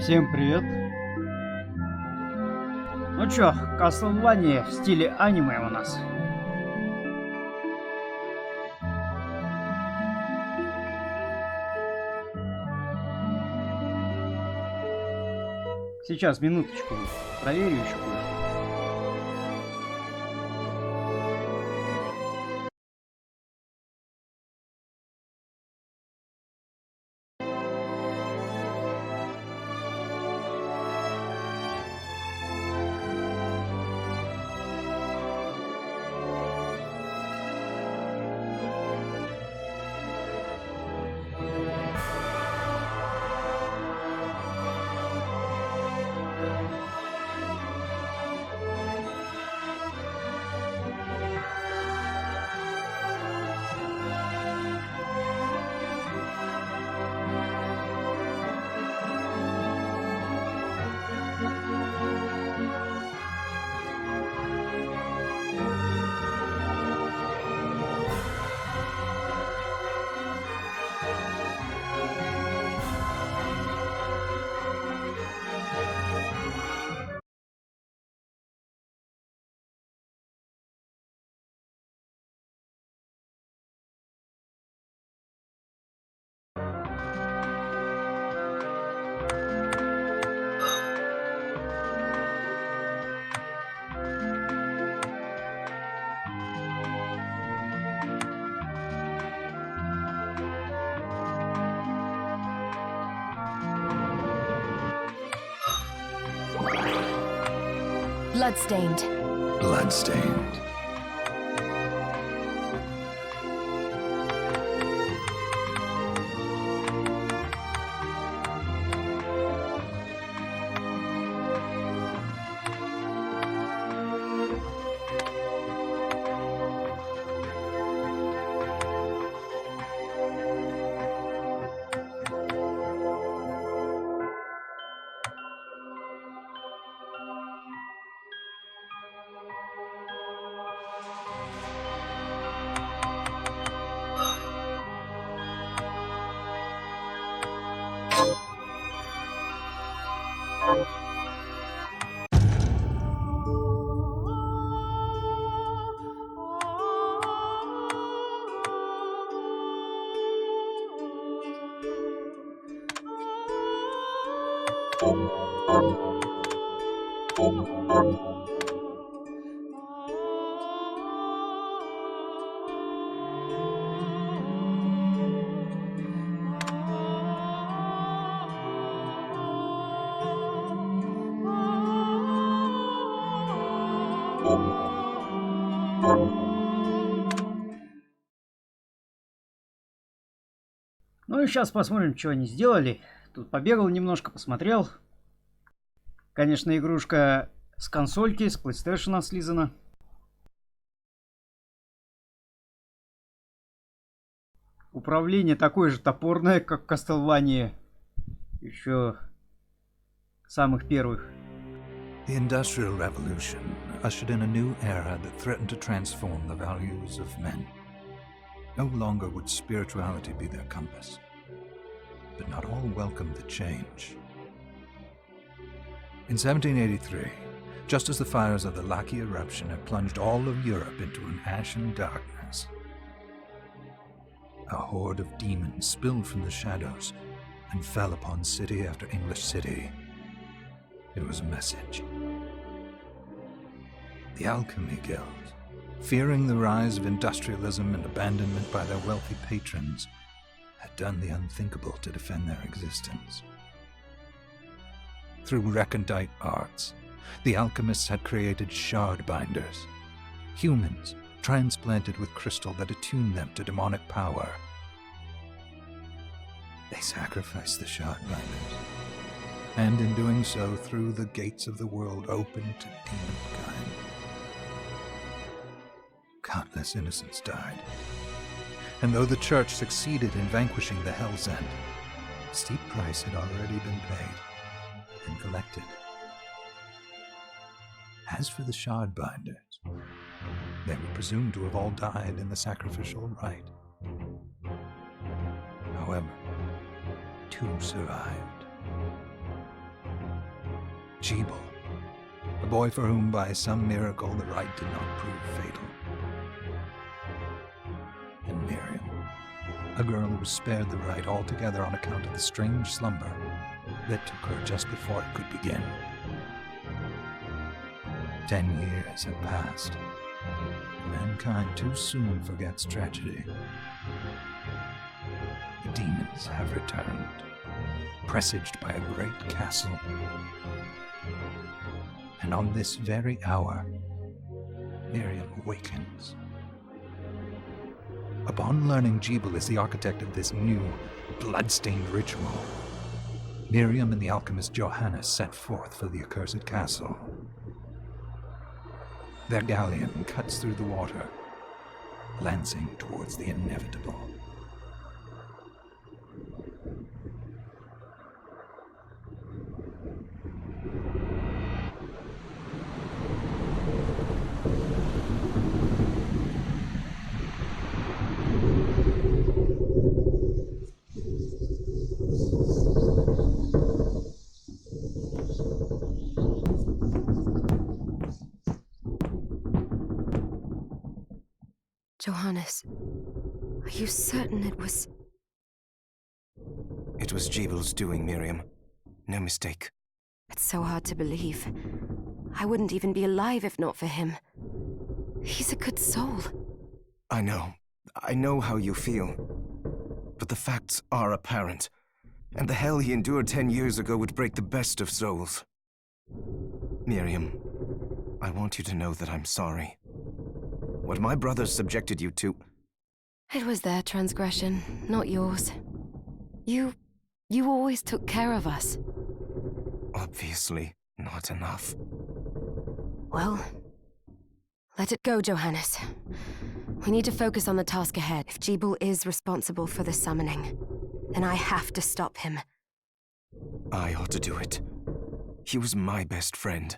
Всем привет! Ну чё, Castlevania в стиле аниме у нас. Сейчас, минуточку, проверю еще кое-что. Bloodstained. Bloodstained. Ну и сейчас посмотрим, что они сделали. Тут побегал немножко, посмотрел. Конечно, игрушка с консольки, с PlayStation слизана. Управление такое же топорное, как в Castlevania. Еще самых первых. The Industrial Revolution ushered in a new era that threatened to transform the values of men. No longer would spirituality be their compass. But not all welcomed the change. In 1783, just as the fires of the Laki eruption had plunged all of Europe into an ashen darkness, a horde of demons spilled from the shadows and fell upon city after English city. It was a message. The Alchemy Guild, fearing the rise of industrialism and abandonment by their wealthy patrons, had done the unthinkable to defend their existence. Through recondite arts, the alchemists had created shard binders, humans transplanted with crystal that attuned them to demonic power. They sacrificed the shard binders, and in doing so threw the gates of the world open to demonkind. Countless innocents died, and though the Church succeeded in vanquishing the Hell's End, a steep price had already been paid and collected. As for the shardbinders, they were presumed to have all died in the sacrificial rite. However, two survived. Jeeble, a boy for whom by some miracle the rite did not prove fatal. And Miriam, a girl who was spared the rite altogether on account of the strange slumber that took her just before it could begin. 10 years have passed. Mankind too soon forgets tragedy. The demons have returned, presaged by a great castle. And on this very hour, Miriam awakens. Upon learning Jeeble is the architect of this new, bloodstained ritual, Miriam and the alchemist Johannes set forth for the accursed castle. Their galleon cuts through the water, lancing towards the inevitable. Johannes, are you certain it was... It was Jeeble's doing, Miriam. No mistake. It's so hard to believe. I wouldn't even be alive if not for him. He's a good soul. I know how you feel. But the facts are apparent. And the hell he endured 10 years ago would break the best of souls. Miriam, I want you to know that I'm sorry. What my brothers subjected you to... It was their transgression, not yours. You always took care of us. Obviously, not enough. Well, let it go, Johannes. We need to focus on the task ahead. If Jeeble is responsible for the summoning, then I have to stop him. I ought to do it. He was my best friend.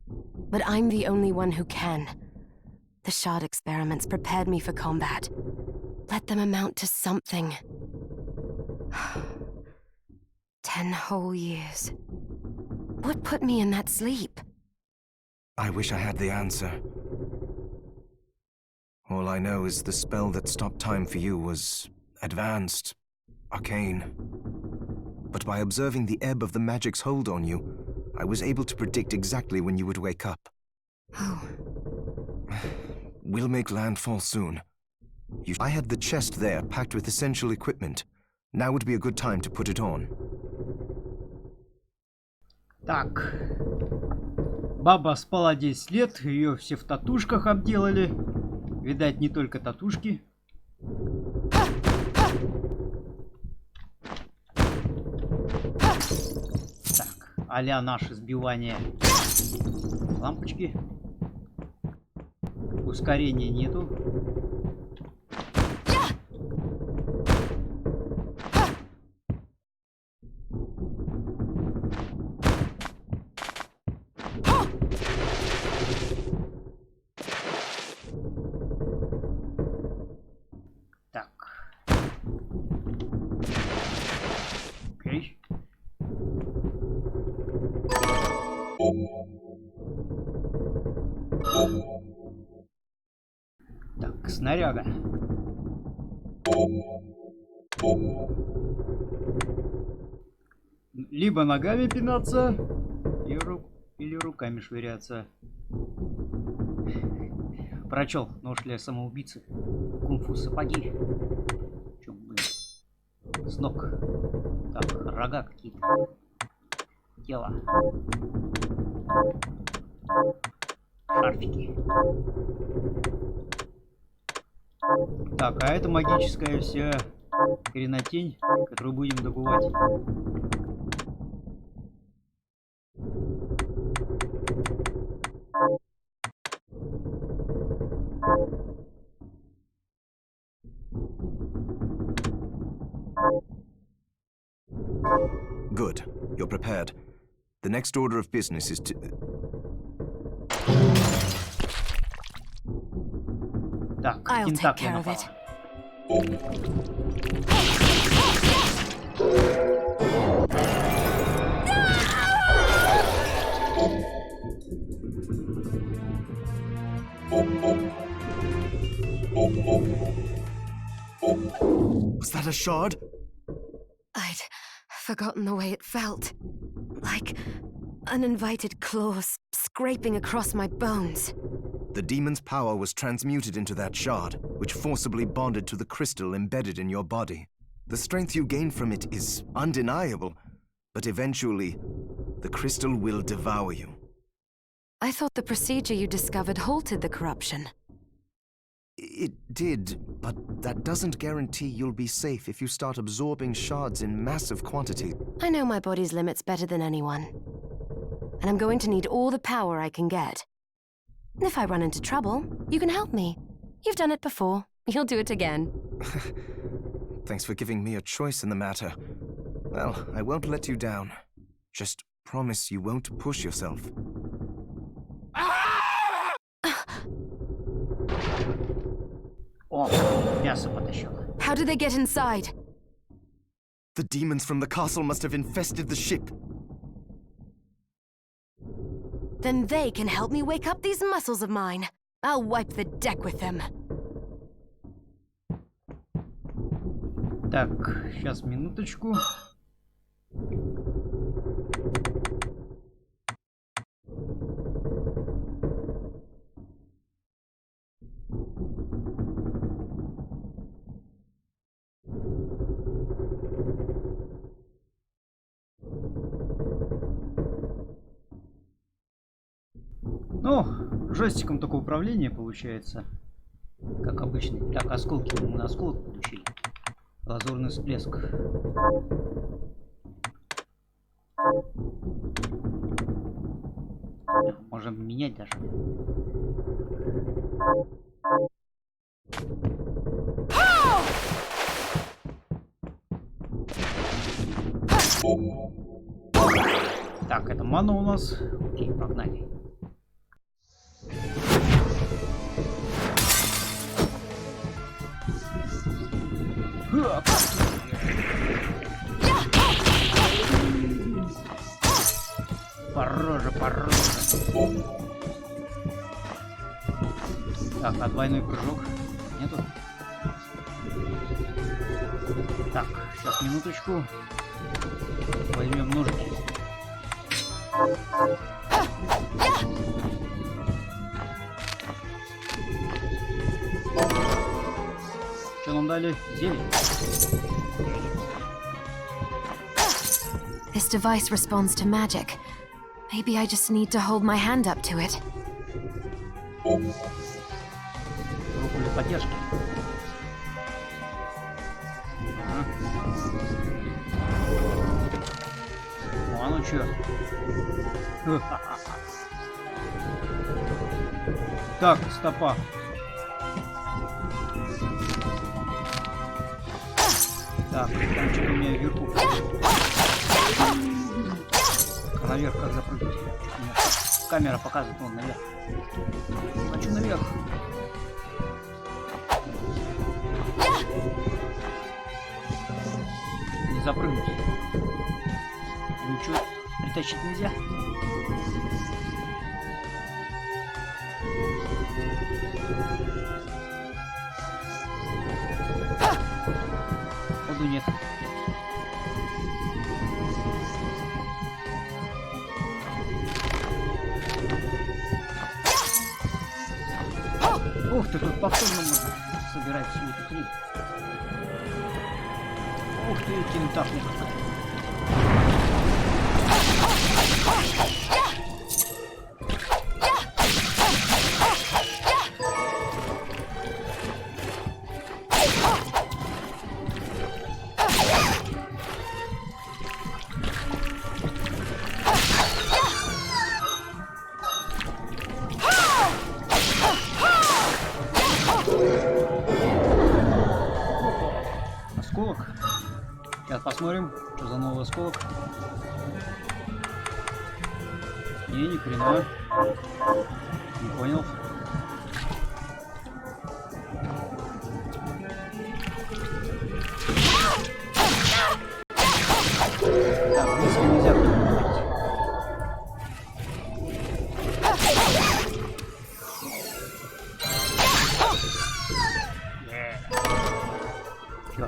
But I'm the only one who can. The shard experiments prepared me for combat. Let them amount to something. 10 whole years. What put me in that sleep? I wish I had the answer. All I know is the spell that stopped time for you was advanced, arcane. But by observing the ebb of the magic's hold on you, I was able to predict exactly when you would wake up. Oh. We'll make landfall soon. I had the chest there packed with essential equipment. Now would be a good time to put it on. Так. Баба спала 10 лет, ее все в татушках обделали. Видать, не только татушки. Так, а-ля наше сбивание лампочки. Ускорения нету. Окей. Так, снаряга. Либо ногами пинаться, или руками швыряться. Прочел нож для самоубийцы. Кунг-фу сапоги. Чё, блин? С ног. Так, рога какие-то. Тело. Шарфики. Так, а это магическая вся хренотень, которую будем добывать. Good. You're prepared. The next order of business is to... Так, I'll take тентакли care of напала. it. that a shard? I'd forgotten the way it felt. Like uninvited claws scraping across my bones. The demon's power was transmuted into that shard, which forcibly bonded to the crystal embedded in your body. The strength you gain from it is undeniable, but eventually, the crystal will devour you. I thought the procedure you discovered halted the corruption. It did, but that doesn't guarantee you'll be safe if you start absorbing shards in massive quantities. I know my body's limits better than anyone. And I'm going to need all the power I can get. If I run into trouble, you can help me. You've done it before. You'll do it again. Thanks for giving me a choice in the matter. Well, I won't let you down. Just promise you won't push yourself. О, мясо потащила. How did they get inside? The demons from the castle must have infested the ship. Then they can help me wake up these muscles of mine. I'll wipe the deck with them. Так, сейчас минуточку. Ну, жестиком только управление получается. Как обычно. Так, осколки. Мы на осколок получили. Лазурный всплеск. Можем менять даже. Так, это мана у нас. Окей, погнали. Пороже, пороже. Так, а двойной прыжок нету? Так, сейчас минуточку. Возьмем ножики. Что нам дали? Зелье. This device responds to magic. Maybe I just need to hold my hand up to it. Руку для поддержки. Ага. О, а ну чё? Так, стопа. Так, там что-то у меня вверху. А наверх как запрыгнуть? Камера показывает, вон наверх. Хочу наверх. Не запрыгнуть. Ничего притащить нельзя. Ходу нет. Ух ты, тут повторно можно собирать всю эту хрень. Ух ты, тентафлик. Осколок. Сейчас посмотрим, что за новый осколок. Не, ни хрена. Не понял. Так, близко нельзя поднимать. Чё?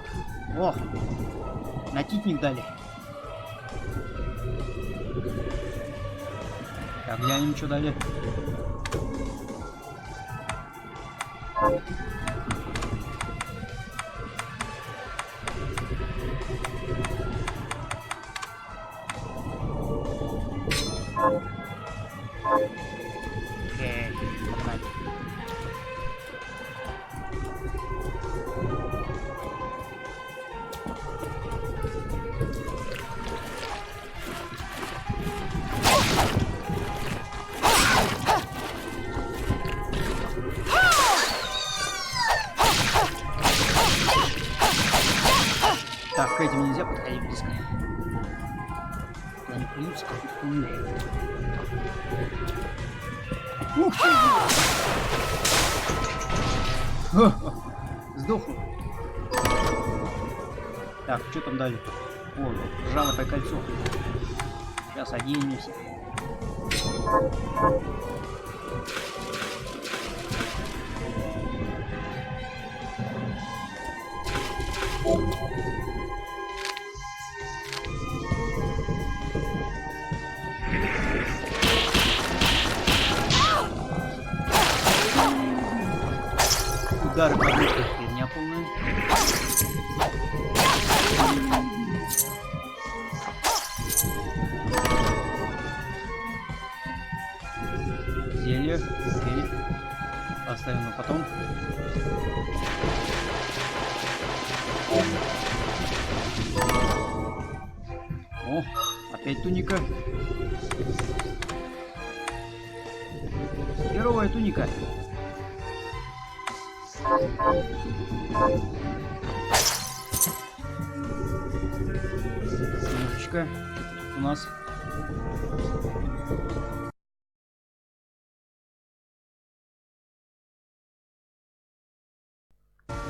О, Так, глянем, что дали. Так, к этим нельзя подходить близко. Они плюются какую-то хуйню. Ух ты! Сдохну. Так, что там дали? О, ржавое кольцо. Сейчас оденемся. Удары по духу, херня полная. Зелье. Окей. Оставим на потом. О, опять туника. Здоровая туника. Немножечко. Что тут у нас?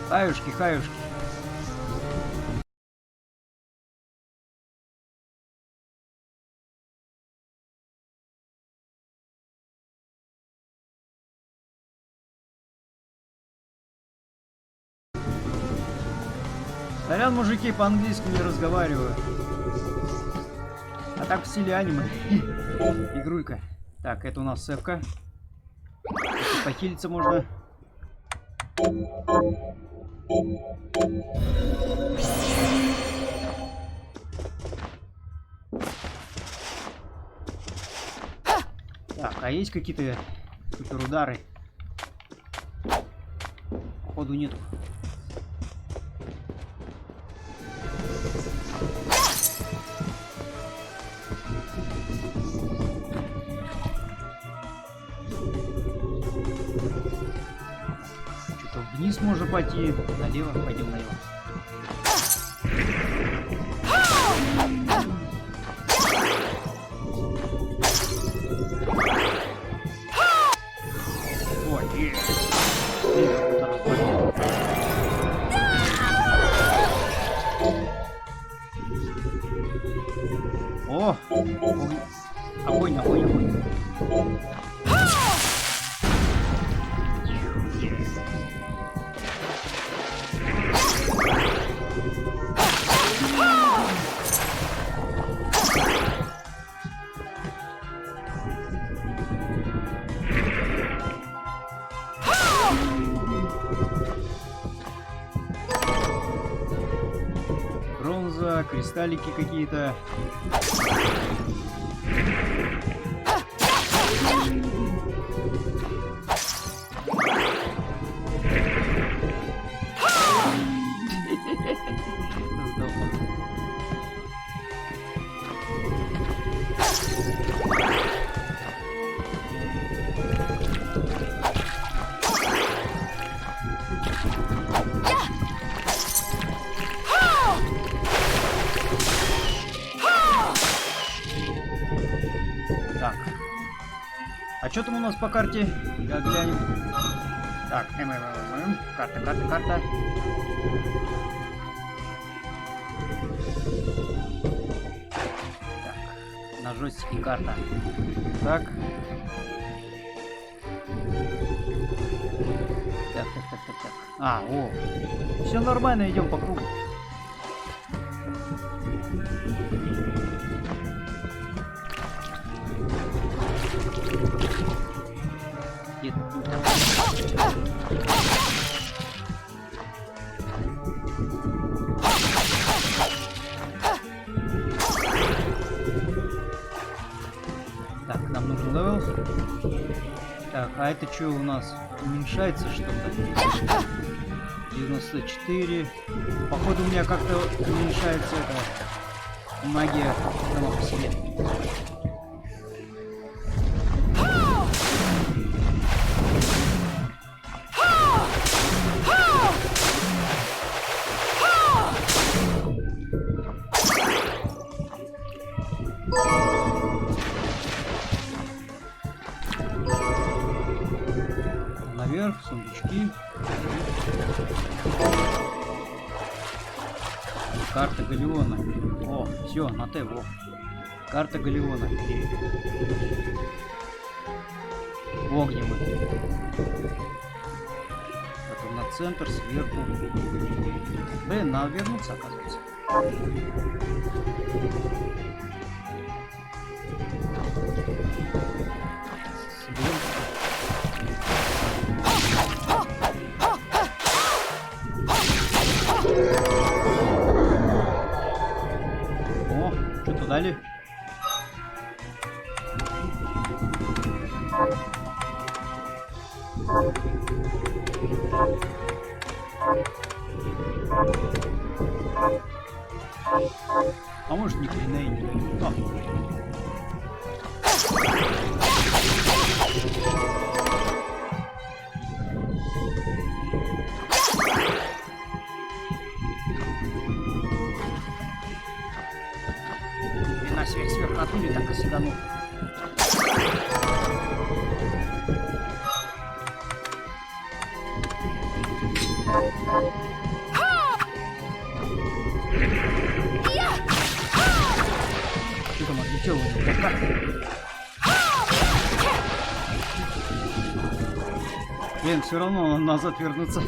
Хаюшки, хаюшки. Сорян, мужики, по-английски не разговариваю. А так в стиле аниме. Игруйка. Так, это у нас севка. Похилиться можно. Так, а есть какие-то суперудары? Походу нету. Вниз можно пойти, налево, пойдем налево. Ой, о, огонь, огонь, огонь. Бронза, кристаллики какие-то. Так. А что там у нас по карте? Да, глянем. Так, карта, карта, карта. Так, на джойстике карта. Так. Так, так, так, так, так. А, о. Все нормально, идем по кругу. Нам нужен левел. Так, а это что у нас? Уменьшается что-то? 94. Походу у меня как-то уменьшается эта магия сама по себе. Наверх, сундучки. Карта Галеона. О, все, на Т, во. Карта Галеона. О, где мы. Потом на центр, сверху. Блин, надо вернуться, оказывается. О, что-то дали. А может, ни хрена и не. На свет сверху оттуда так и сиганул. Что там отлетело у него? Блин, все равно он назад вернуться.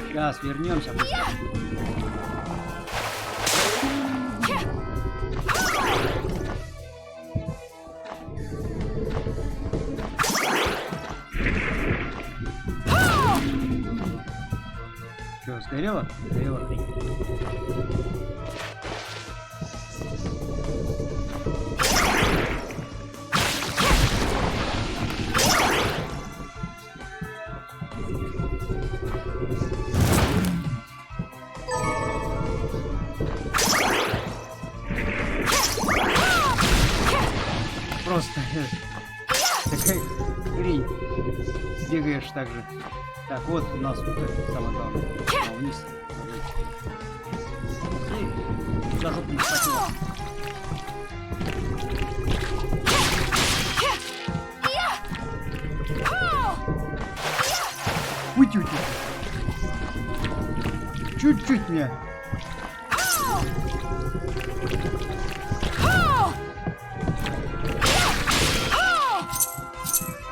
Сейчас вернемся. Что, сгорело? Сгорело, блин. Просто такая хрень. Бегаешь так же. Так, вот у нас вот это самое главное. А, вниз. За жопу не схватила. Уть-уть. Чуть-чуть мне.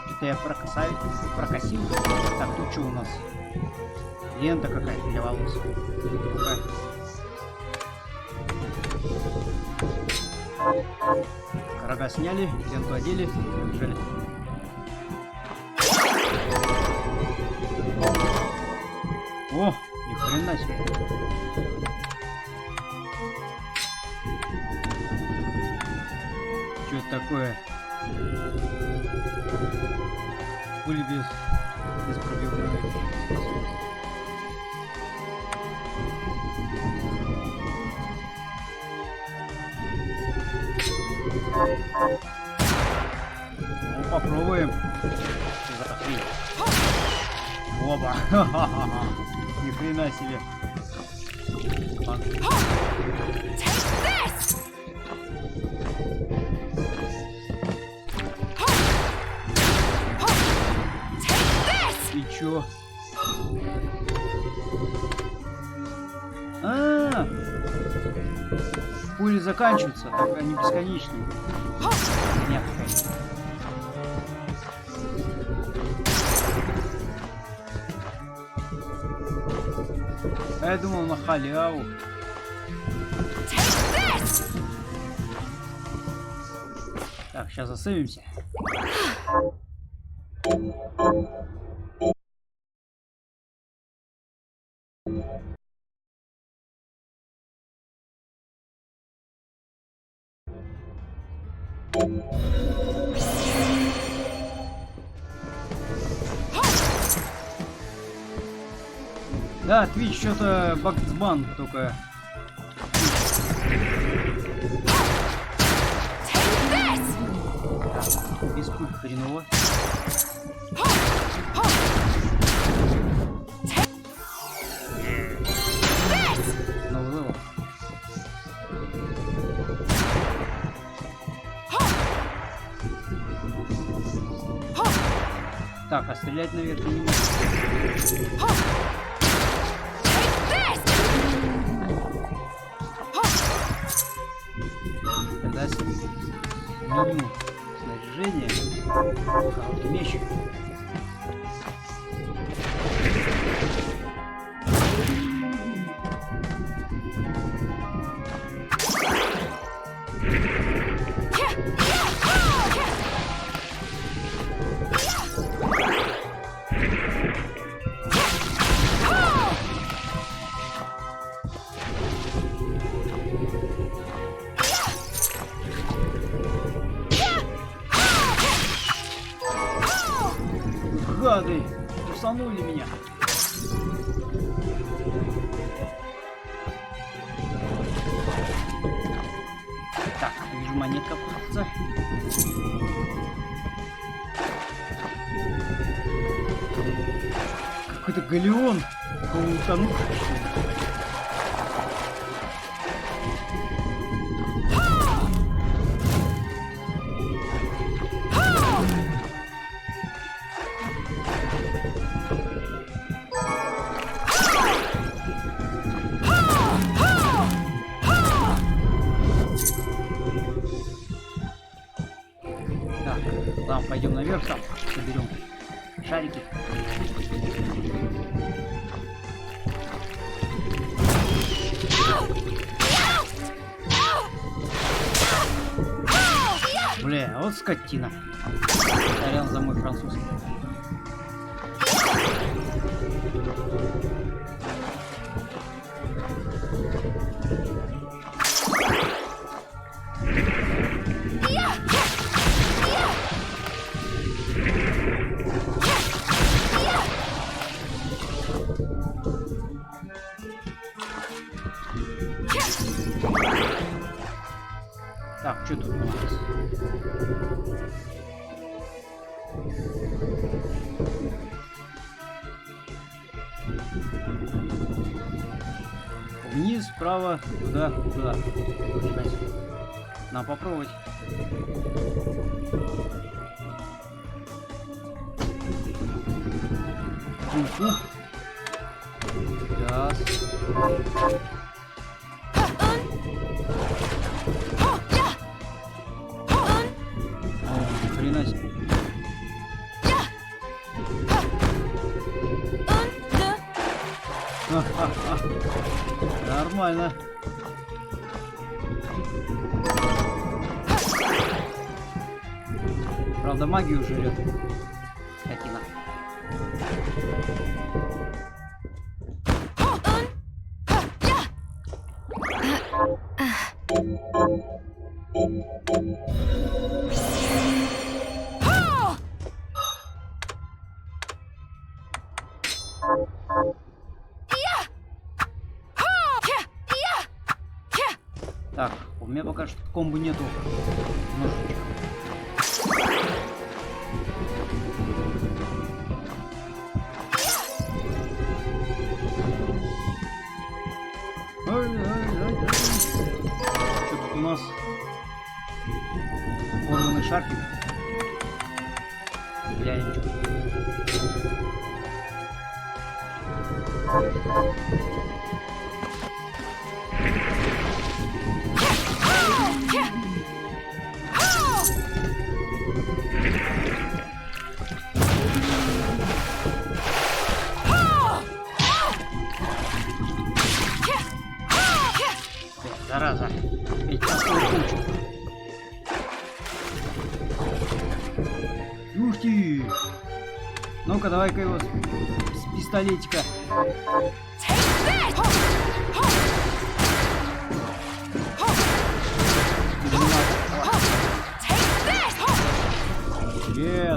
Что-то я прокосил. Так, тут что у нас? Лента какая-то для волос. Рога сняли, ленту одели, побежали. О, ни хрена себе. Что это такое? Пули без пробивной способности. Ну, попробуем. Оба. Ни хрена себе. И чё? Пули заканчиваются, так они бесконечные. Нет, конечно. А я думал на халяву. Так, сейчас засейвимся. Да, Twitch что-то баксбан только. Без пуль хреново. Новый левел. Так, а стрелять наверх не могу. Тогда сменю снаряжение. Короткий меч. Гады! Кусанули меня! Так, вижу, монетка крутится. Какой-то галеон! Утонувший, что ли? Ладно, пойдем наверх, там соберем шарики. Бля, вот скотина. Сорян за мой французский. Так, что тут у нас? Вниз, вправо, туда, туда. Надо попробовать. Фу-фу. Раз. Хрена себе. Нормально. Правда, магию жрет. Скотина. Так, у меня пока что комбо нету ножичек. Что тут у нас? Порванный шарфик. Глянем. Зараза. Ведь такую кучу. Ух ты! Ну-ка, давай-ка его с пистолетика.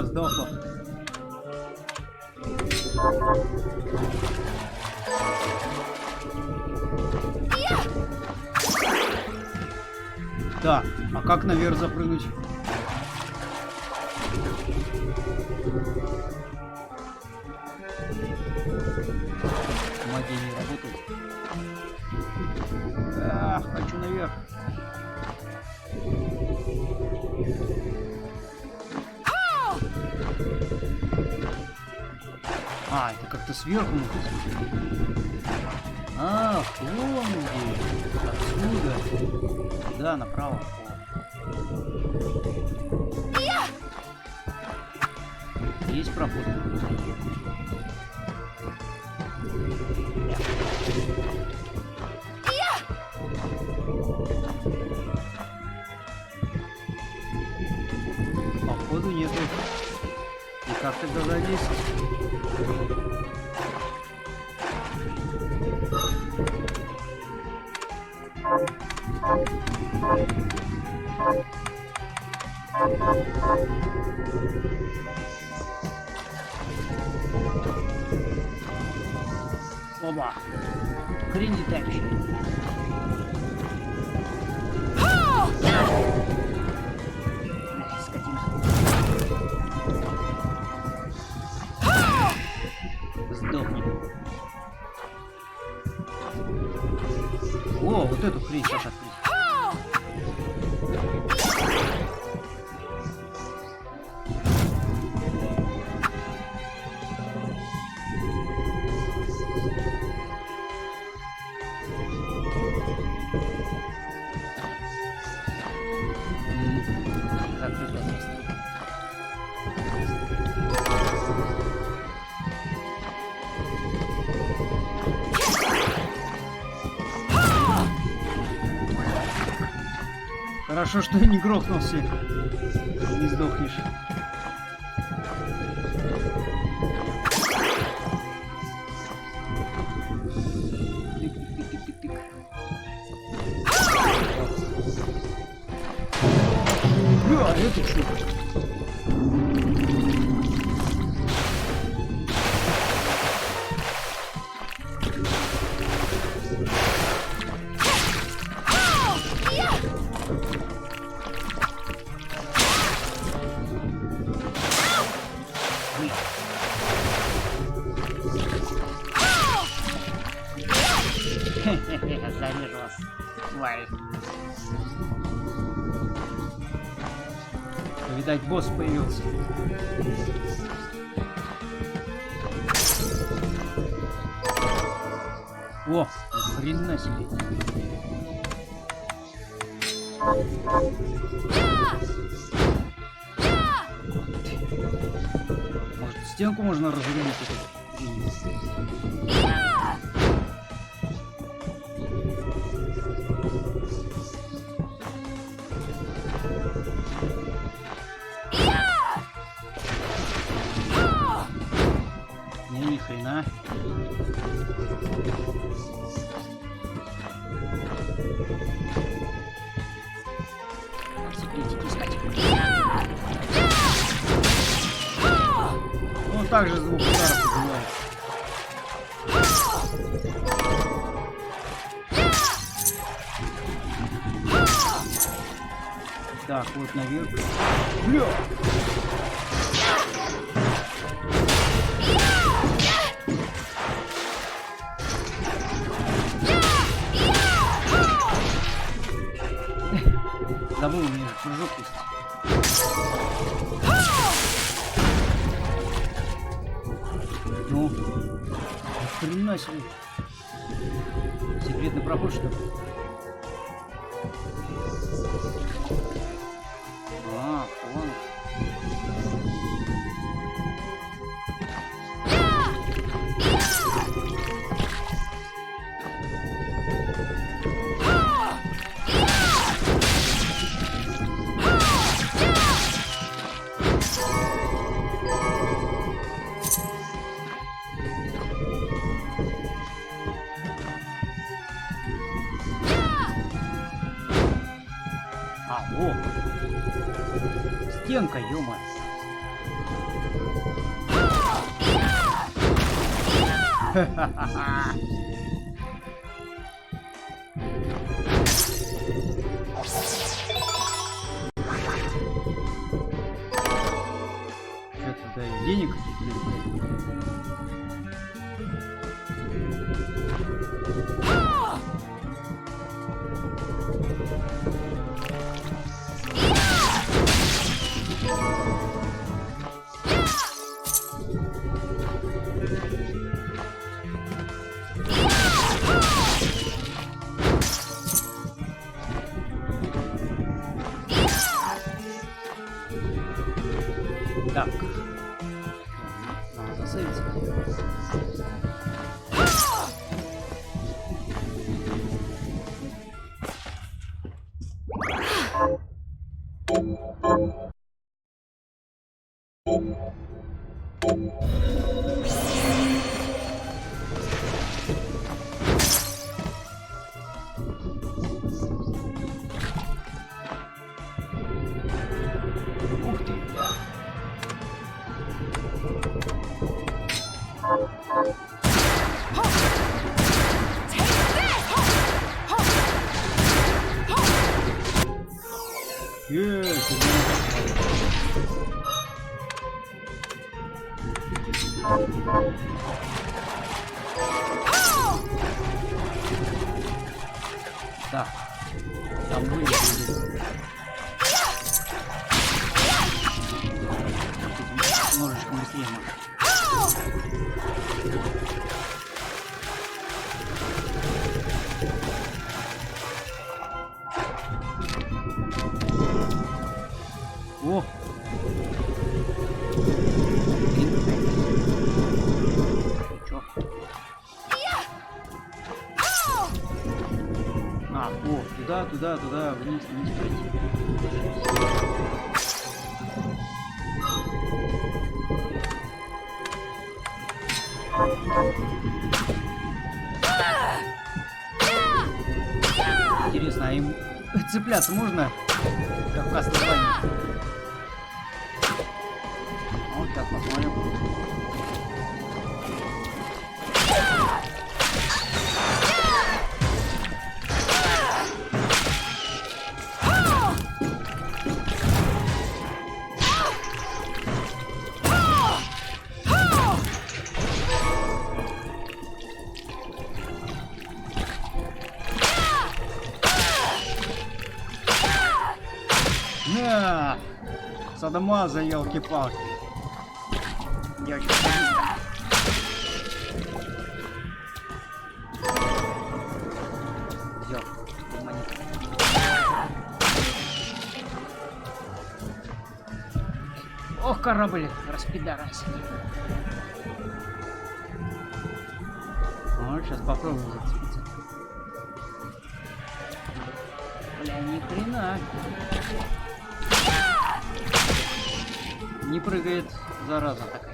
Сдохло. Так, а как наверх запрыгнуть? Магия не работает. Хочу наверх. Это как-то сверху. Вон где. Отсюда. Да, направо. Есть проход. Походу нету. И как тогда залезть? Оба. Хрень летающая. Скотина. Сдохни. О, вот эту хрень сейчас открыть. Хорошо, что я не грохнулся. Не сдохнешь. Тык-тык-тык-тык-тык. Это что? Зарежу вас, тварь. Видать, босс появился. О, хрена себе. Может, стенку можно разрубить? Ни хрена. Секретики искать. Он также звук ударов убивает. Так, вот наверх. Бля! Забыл, у меня прыжок есть. Ну. хрена себе. Секретный проход, что ли? А, вон. А, о! Стенка, ё-моё. Ха-ха-ха-ха. Что-то дают денег каких-то. Так. Надо засейвиться. Ух ты. Так, там вылезли. Ножичком быстрее можешь. О! Чё? А, о, туда, вниз пройти. Интересно, а им цепляться можно, как в Castlevania? Вот так посмотрим. На! Садомаза, елки-палки. Девочка, взял монету. Ох, корабль распидорасил. Вот, сейчас попробуем зацепиться. Бля, ни хрена. Не прыгает, зараза такая.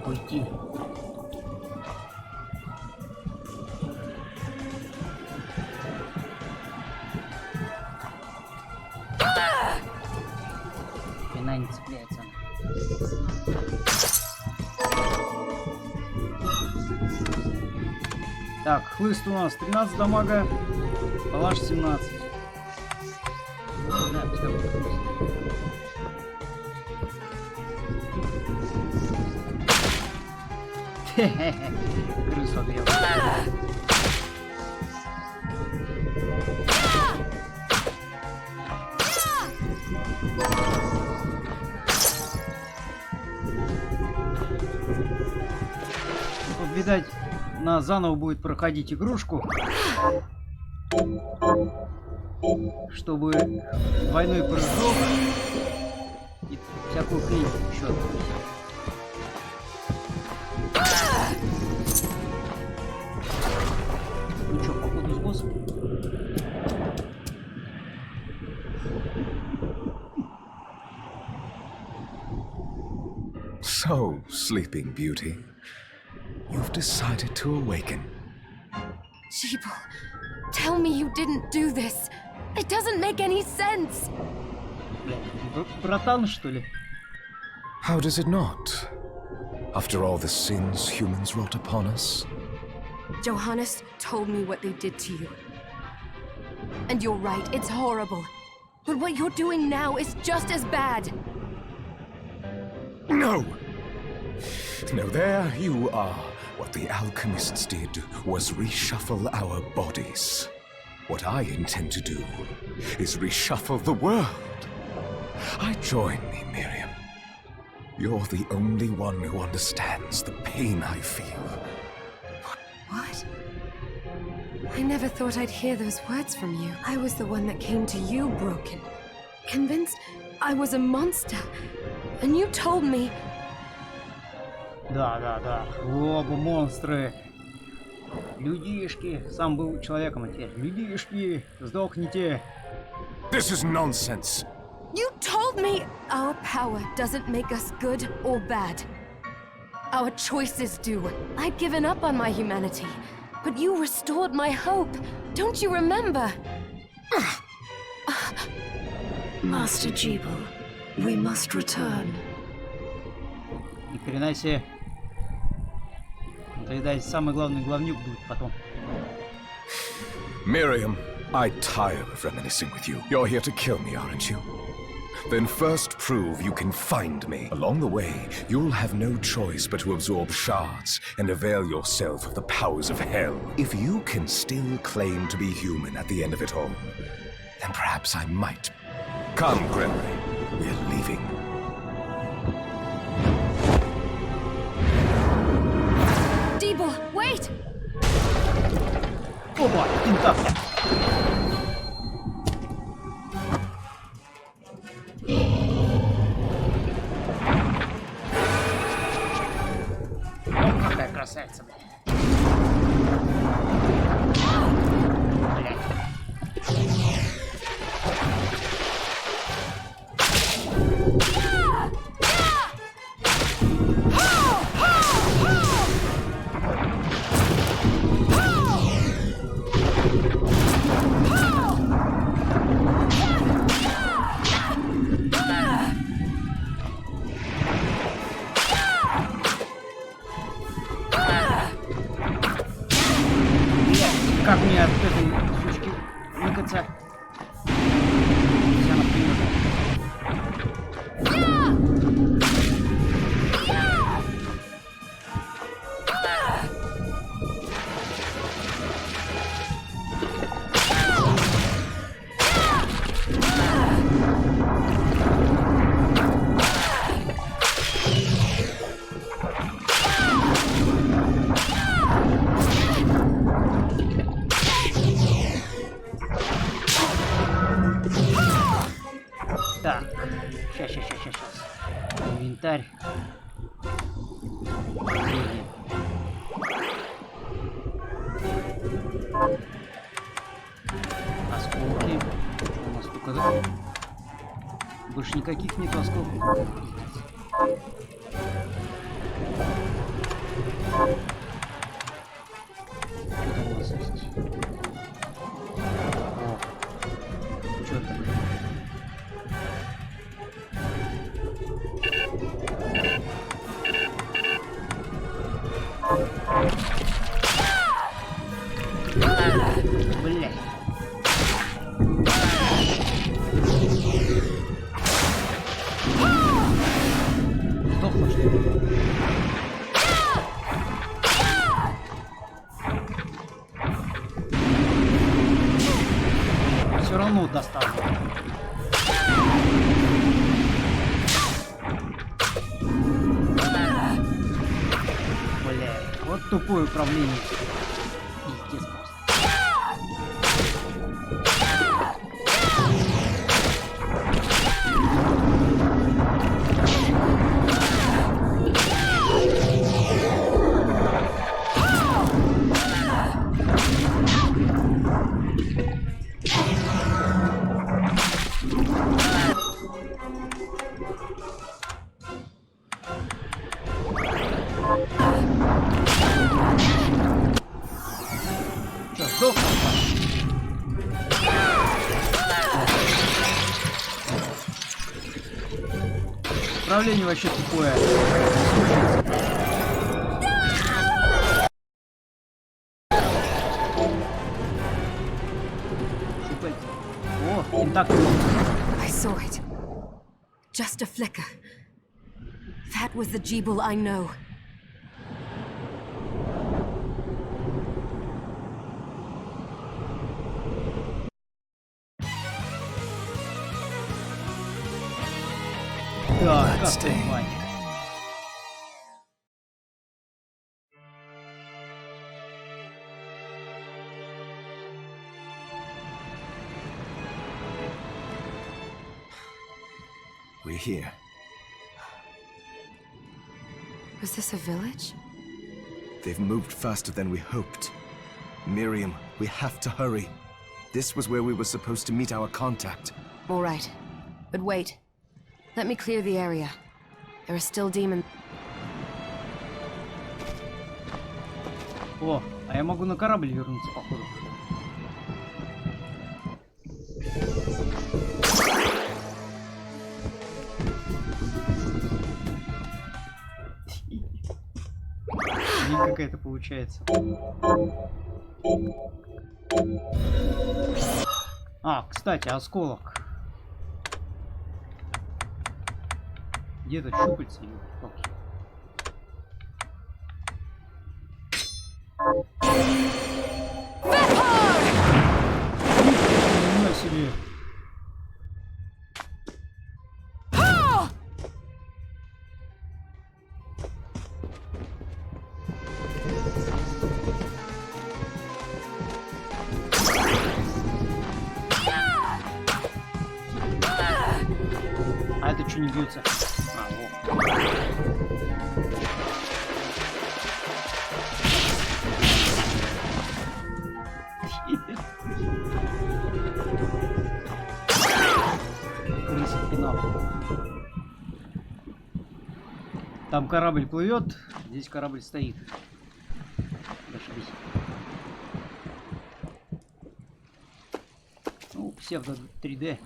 Уйти. Хрена не цепляется. Так, хлыст у нас 13 дамага, палаш 17. Да, пускай будет хлыст. Крысу огрел. Тут, видать, надо заново будет проходить игрушку, чтобы двойной прыжок и всякую хрень еще отпустить. Ну что, походу с боссом? So, Sleeping Beauty, you've decided to awaken. Jeeble, tell me you didn't do this. It doesn't make any sense. Братан, что ли? How does it not? After all the sins humans wrought upon us? Johannes told me what they did to you. And you're right, it's horrible. But what you're doing now is just as bad. No! No, there you are. What the alchemists did was reshuffle our bodies. What I intend to do is reshuffle the world. Join me, Miriam. You're the only one who understands the pain I feel. What? I never thought I'd hear those words from you. I was the one that came to you broken. Convinced I was a monster. And you told me... Да. Оба монстры. Людишки. Сам был человеком, а теперь людишки. Сдохните. This is nonsense. You told me our power doesn't make us good or bad. Our choices do. I'd given up on my humanity, but you restored my hope. Don't you remember? Master Jeeble, we must return. Ни хрена себе. Это, видать, самый главный главнюк будет потом. Miriam, I tire of reminiscing with you. You're here to kill me, aren't you? Then first prove you can find me. Along the way, you'll have no choice but to absorb shards and avail yourself of the powers of hell. If you can still claim to be human at the end of it all, then perhaps I might. Come, Gregory. We're leaving. Jeeble, wait! Опа, тентакля. Какая красавица, блядь. Как мне от этой сучки выкаться? Вся напряжена. Так, сейчас. Инвентарь. Осколки. Что у нас только... Больше никаких нет осколков. Что там у нас есть? О, что это? Блядь. Сдохла, что ли? достал. Бля, вот тупое управление. Пиздец просто. Чё, сдох? Управление вообще тупое. О, так. I saw it. Just a flicker. That was the Jeeble I know. Да, Bloodstained. Castlevania. We're here. Was this a village? They've moved faster than we hoped. Miriam, we have to hurry. This was where we were supposed to meet our contact. All right. But wait. Let me clear the area. There are still demons. О, а я могу на корабль вернуться, походу. Фигня какая-то получается. А, кстати, осколок. Где этот щупальце? Ёлки-палки. Нифига себе. А это что не бьется? А, вот. Крыса пинал. Там корабль плывет, здесь корабль стоит. Зашибись. Ну, псевдо 3D.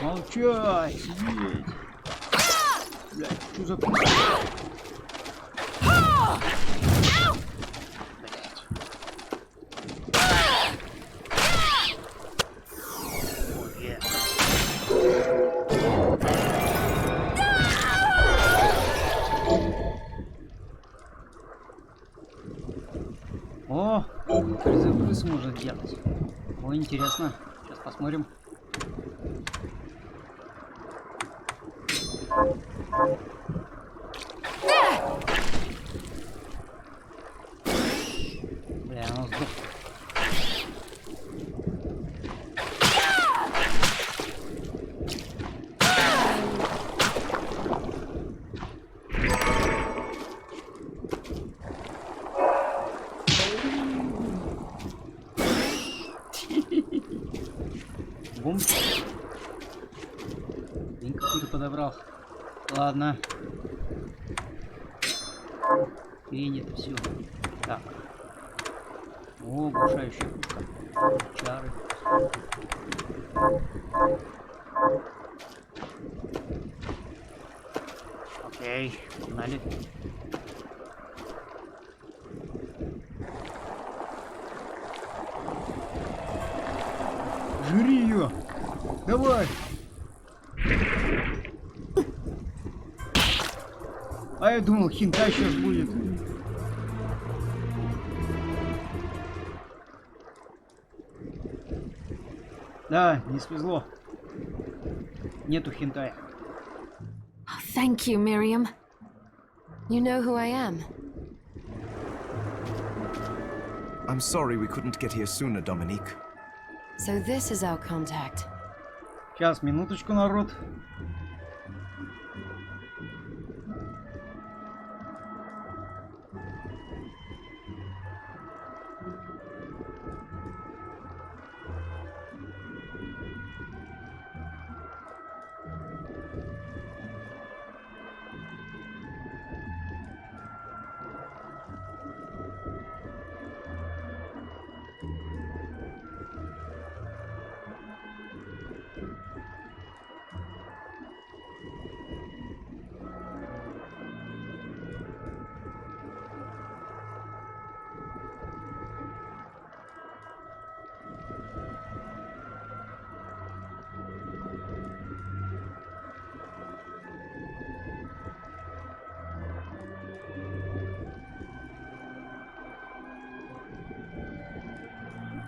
Молчать, сидеть. Блядь, что за путь? О, призыв крысы можно делать. Ой, интересно. Сейчас посмотрим. Бля, оно сдохло. Бум. Блин, какую-то подобрал. Ладно. Хрень это все. Так. О, глушающая пушка. Чары. Окей, погнали. Жри ее! Давай! А я думал, хентай сейчас будет. Да, не свезло. Нету хентая. Thank you, Miriam. You know who I am. I'm sorry we couldn't get here sooner, Dominique. So this is our contact. Сейчас, минуточку, народ.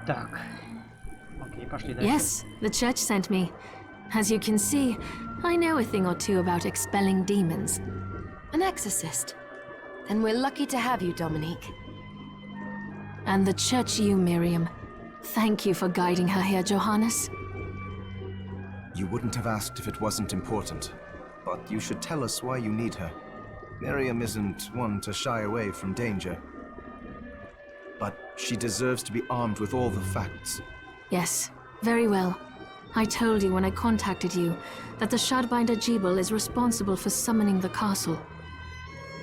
Так. Окей, пошли дальше. Yes, the church sent me. As you can see, I know a thing or two about expelling demons. An exorcist. Then we're lucky to have you, Dominique. And the church you, Miriam. Thank you for guiding her here, Johannes. You wouldn't have asked if it wasn't important. But you should tell us why you need her. Miriam isn't one to shy away from danger. But she deserves to be armed with all the facts. Yes, very well. I told you when I contacted you that the Shardbinder Jebel is responsible for summoning the castle.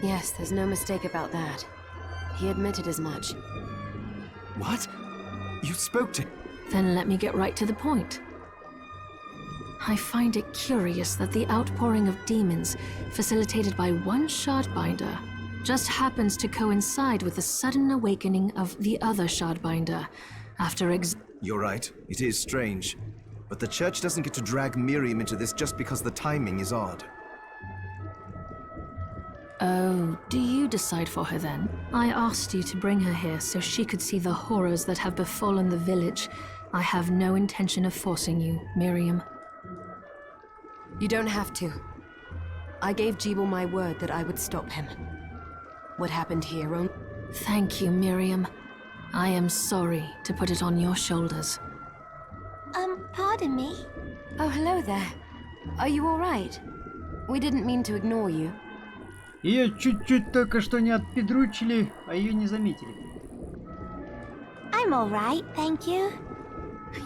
Yes, there's no mistake about that. He admitted as much. What? You spoke to... Then let me get right to the point. I find it curious that the outpouring of demons, facilitated by one Shardbinder, just happens to coincide with the sudden awakening of the other Shardbinder, after You're right, it is strange. But the church doesn't get to drag Miriam into this just because the timing is odd. Oh, do you decide for her then? I asked you to bring her here so she could see the horrors that have befallen the village. I have no intention of forcing you, Miriam. You don't have to. I gave Jebel my word that I would stop him. What happened here Thank you, Miriam. I am sorry to put it on your shoulders. Pardon me? Oh, hello there. Are you alright? We didn't mean to ignore you. Ее чуть-чуть только что не отпедручили, а ее не заметили. I'm alright, thank you.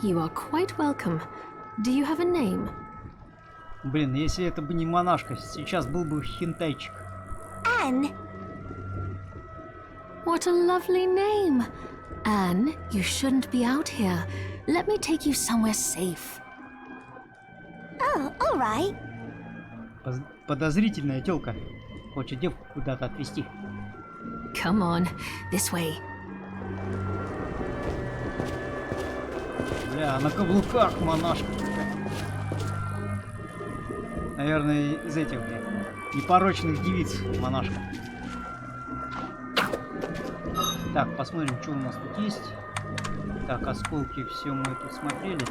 You are quite welcome. Do you have a name? Блин, если это бы не монашка, сейчас был бы хентайчик. Anne. What a lovely name! Anne, you shouldn't be out here. Let me take you somewhere safe. Oh, alright. Подозрительная тёлка. Хочет девку куда-то отвезти. Come on, this way. Бля, на каблуках монашка. Наверное, из этих, бля, непорочных девиц монашка. Так, посмотрим, что у нас тут есть. Так, осколки, все мы тут смотрели.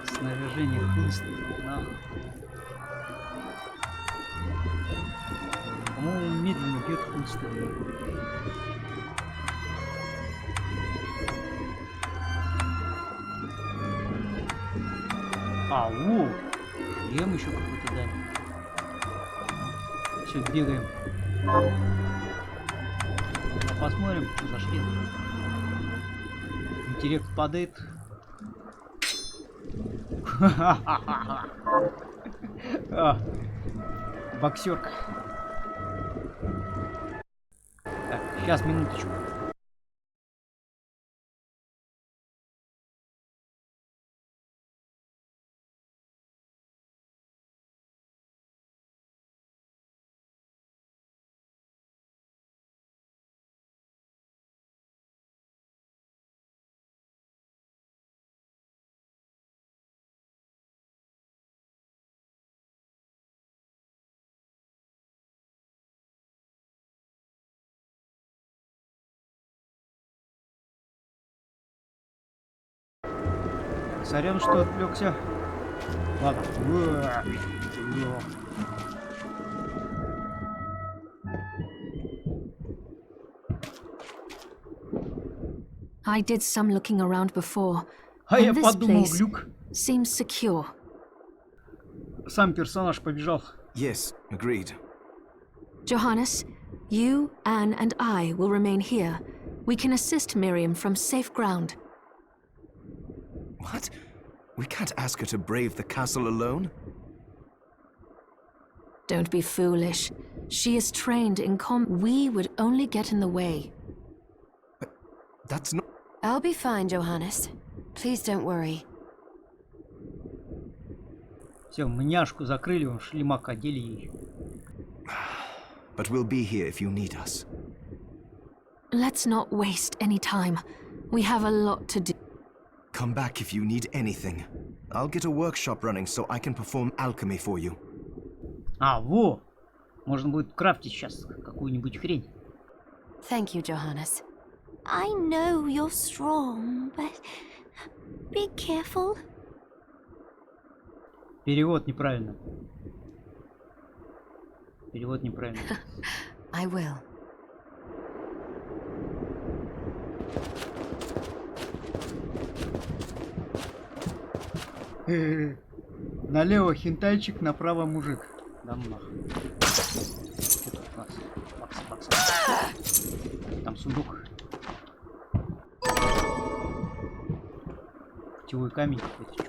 Снаряжение, хлыст. Да. По-моему, медленно бьет хлыст. А, во! Шлем еще какой-то дали. Все, бегаем. Посмотрим, что за шлем. Интеллект падает. Боксерка. Так, сейчас, минуточку. Сорян, что отвлекся. Ладно. I did some looking around before, А я and this подумал, place глюк. seems secure. Сам персонаж побежал. Yes, agreed. Johannes, you, Anne, and I will remain here. We can assist Miriam from safe ground. What? We can't ask her to brave the castle alone? Don't be foolish. She is trained in We would only get in the way. That's not... I'll be fine, Johannes. Please don't worry. Все, мняшку закрыли, он шлемак одели ей. But we'll be here if you need us. Let's not waste any time. We have a lot to do. Come back if you need anything. I'll get a workshop running so I can perform alchemy for you. А, во! Можно будет крафтить сейчас какую-нибудь хрень. Thank you, Johannes. I know you're strong, but be careful. Перевод неправильно. Перевод неправильно. I will. Налево хентайчик, направо мужик. Да нахуй. Что тут у нас? Бакс. Там сундук. Путевой камень какой-то.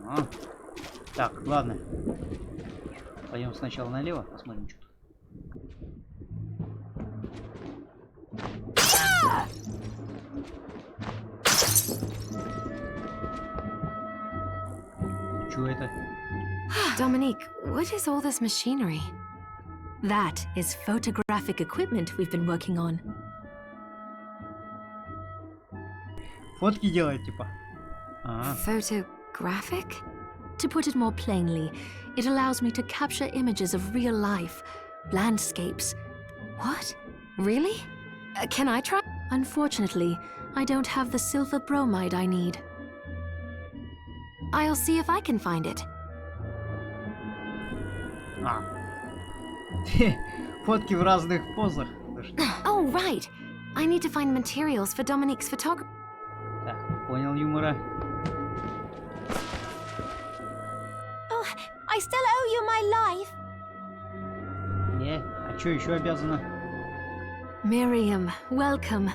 А. Так, ладно. Пойдем сначала налево, посмотрим, что тут. Что это? Dominique, what is all this machinery? That is photographic equipment we've been working on. Фотки делает, типа. Ага. Photographic? To put it more plainly, it allows me to capture images of real life, landscapes. What? Really? Can I try? Unfortunately, I don't have the silver bromide I need. I'll see if I can find it. А. Фотки в разных позах. Oh, right. I need to find materials for Dominique's photography. Так, не понял юмора. Oh, I still owe you my life. Не, а что еще обязана? Miriam, welcome.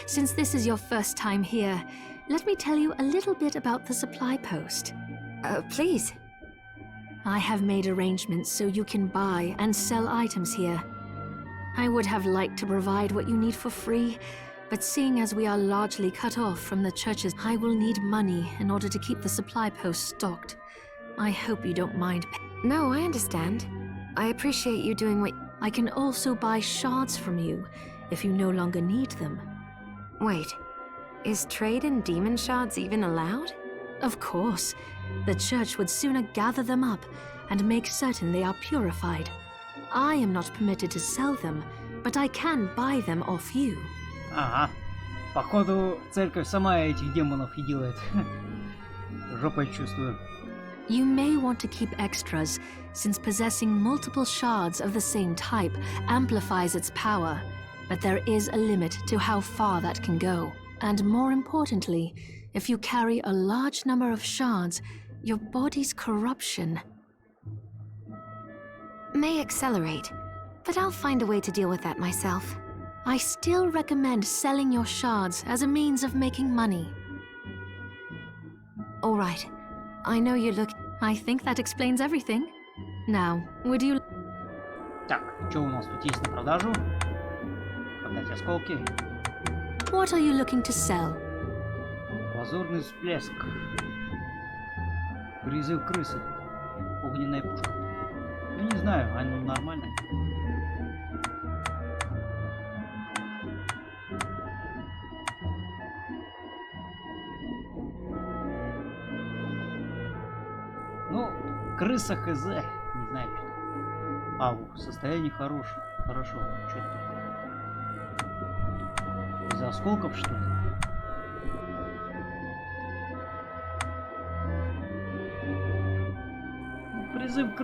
Since this is your first time here, let me tell you a little bit about the supply post. Please. I have made arrangements so you can buy and sell items here. I would have liked to provide what you need for free, but seeing as we are largely cut off from the churches, I will need money in order to keep the supply post stocked. I hope you don't mind. No, I understand. I appreciate you doing what... I can also buy shards from you if you no longer need them. Wait. Is trade in demon shards even allowed? Of course. The church would sooner gather them up and make certain they are purified. I am not permitted to sell them, but I can buy them off you. Ага. Походу, церковь сама этих демонов и делает. Жопой чувствую. You may want to keep extras, since possessing multiple shards of the same type amplifies its power, but there is a limit to how far that can go. And more importantly, if you carry a large number of shards, your body's corruption may accelerate, but I'll find a way to deal with that myself. I still recommend selling your shards as a means of making money. All right. I know you look... I think that explains everything. Now, would you... Так, что у нас тут есть на продажу? Продать осколки. What are you looking to sell? Лазурный всплеск. Призыв крысы. Огненная пушка. Ну не знаю, оно нормально. Ну, крыса хз. Не знаю, что. А, состояние хорошее. Хорошо. Что это такое? Из-за осколков, что ли? Призыв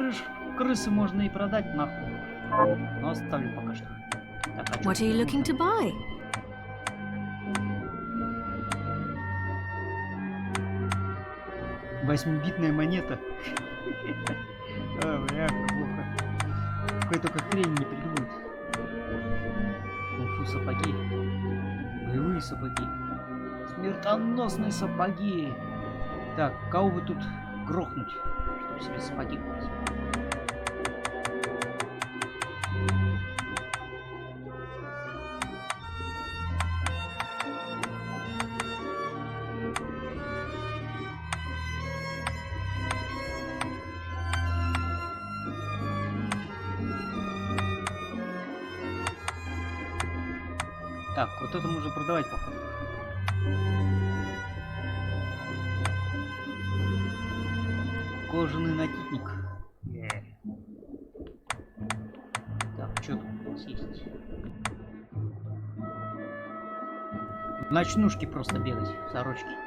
крысы можно и продать нахуй. Но оставлю пока что. Так, а What are you looking to buy? Восьмибитная монета. Бляха, плохо. Какой только хрень не придумать. Кунг-фу сапоги. Боевые сапоги. Смертоносные сапоги. Так, кого бы тут грохнуть, чтобы себе сапоги купить? Так, вот это можно продавать, походу. Кожаный накидник. Так, что тут у нас есть? В ночнушке просто бегать, в сорочке.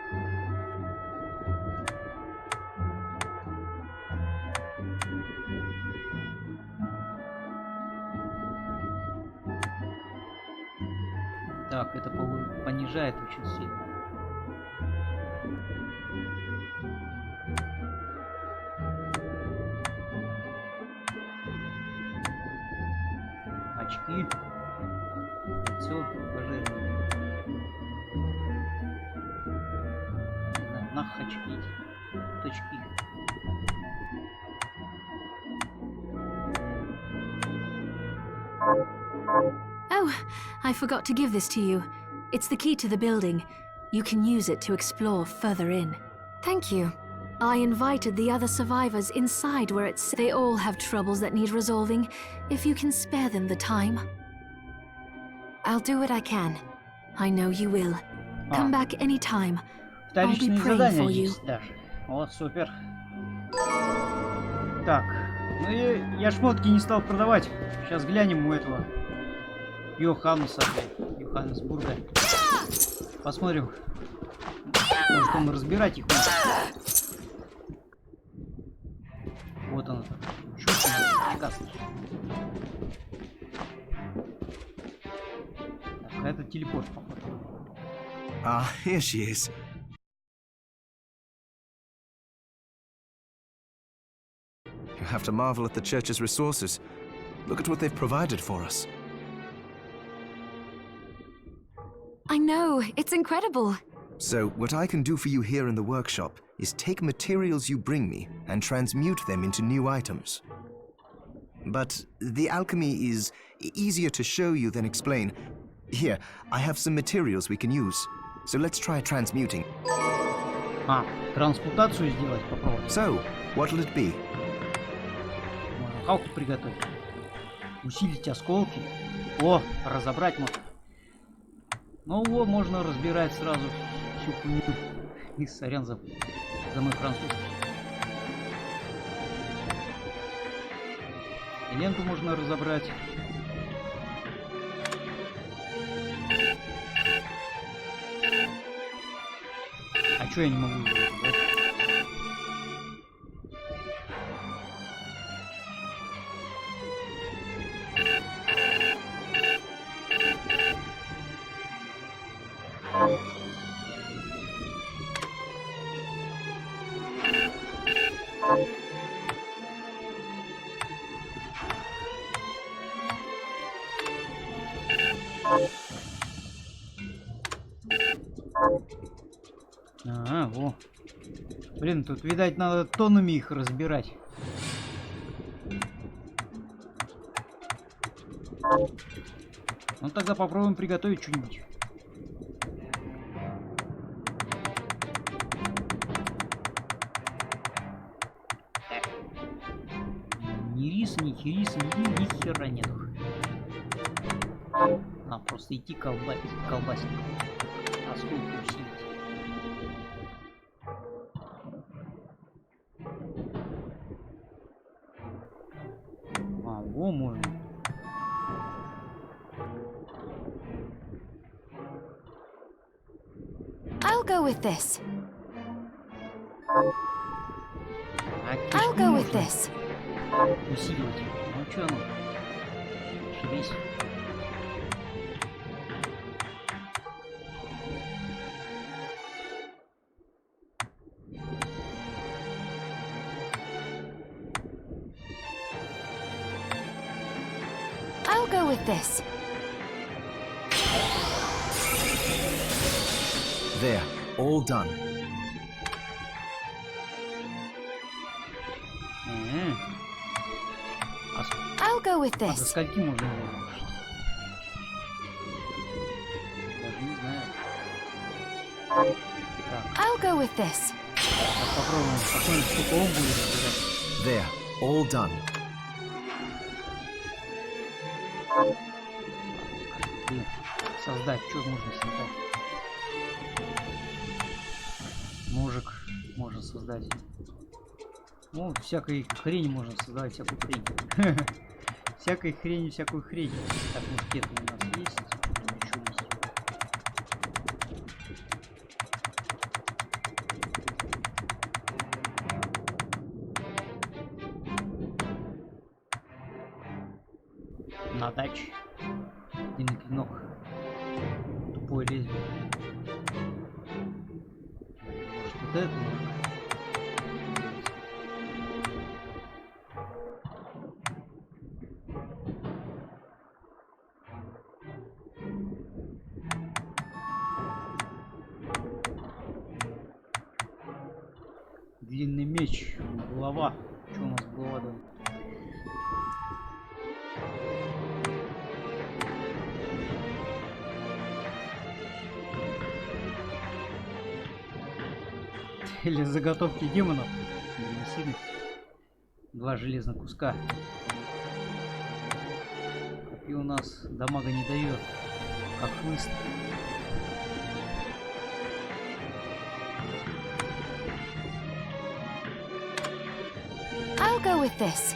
Так, это понижает очень сильно. Очки. Лицо пожирное. Нах очки. Точки. Oh, I forgot to give this to you. It's the key to the building. You can use it to explore further in. Thank you. I invited the other survivors inside where it's... They all have troubles that need resolving, if you can spare them the time. I'll do what I can. I know you will. Come back anytime. I'll be Вторичные praying задания for you. есть даже. Вот, супер. Так, ну и я шмотки не стал продавать. Сейчас глянем у этого Йоханнеса, Йоханнесбурга. Посмотрим. Может, он разбирать их может. Вот он. Прекрасно. Так, это телепорт, походу. Ah, here she is. You have to marvel at the church's resources. Look at what they've provided for us. I know, it's incredible. So, what I can do for you here in the workshop is take materials you bring me and transmute them into new items. But the alchemy is easier to show you than explain. Here, I have some materials we can use. So let's try transmuting. Трансмутацию сделать, попробовать. So, what'll it be? Можно халку приготовить. Усилить осколки. О, разобрать можно. Ну, о, можно разбирать сразу всю хуйню. И сорян за мой французский. И ленту можно разобрать. А чё я не могу разобрать? Ага, во. Блин, тут, видать, надо тоннами их разбирать. Ну тогда попробуем приготовить что-нибудь. Ни риса, ни хириса, ни хера нету. А, просто идти колбасить. Осколки усилить. А, во, можно. I'll go with this. А I'll кишку go with можно. this. усиливать. Ну чё оно? Шевись. I'll go with this. There, all done. I'll go with До this. скольки можно его улучшить? Даже не знаю. Так, I'll go with this. сейчас попробуем, посмотрим, сколько он будет разбирать. There, all done. Блин, создать, что можно создать? Ножик можно создать. Ну, всякой хрени можно создавать, всякую хрень. Всякой хрени, всякую хрень. Так, мушкеты у нас есть. Что у нас? На даче. Длинный клинок. Тупое лезвие. Может, вот это немножко? Длинный меч, голова. Что у нас голова дает? Или заготовки демонов. Древесины. 2 железных куска. Копье у нас дамага не дает. Как хлыст. I'll go with this.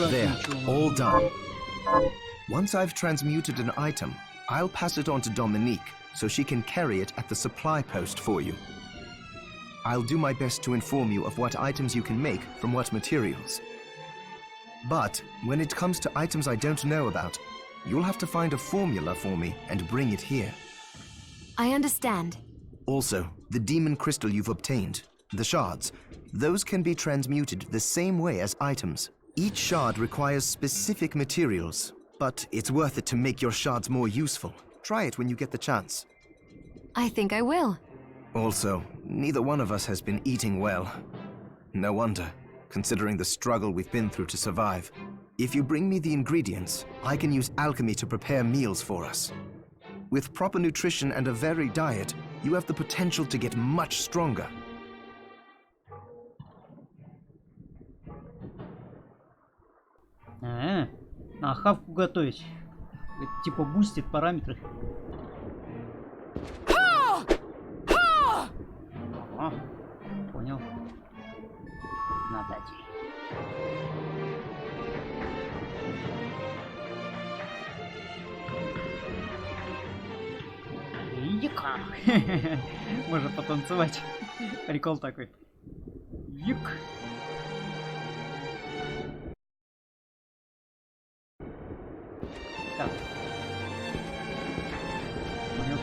There, all done. Once I've transmuted an item, I'll pass it on to Dominique so she can carry it at the supply post for you. I'll do my best to inform you of what items you can make from what materials. But when it comes to items I don't know about, you'll have to find a formula for me and bring it here. I understand. Also, the demon crystal you've obtained, the shards, those can be transmuted the same way as items. Each shard requires specific materials, but it's worth it to make your shards more useful. Try it when you get the chance. I think I will. Also, neither one of us has been eating well. No wonder, considering the struggle we've been through to survive. If you bring me the ingredients, I can use alchemy to prepare meals for us. With proper nutrition and a varied diet, you have the potential to get much stronger. А хавку готовить. Это типа бустит параметры. Ага, понял. На дате. Ика. Можно потанцевать. Прикол такой. Юк. Так. Понял.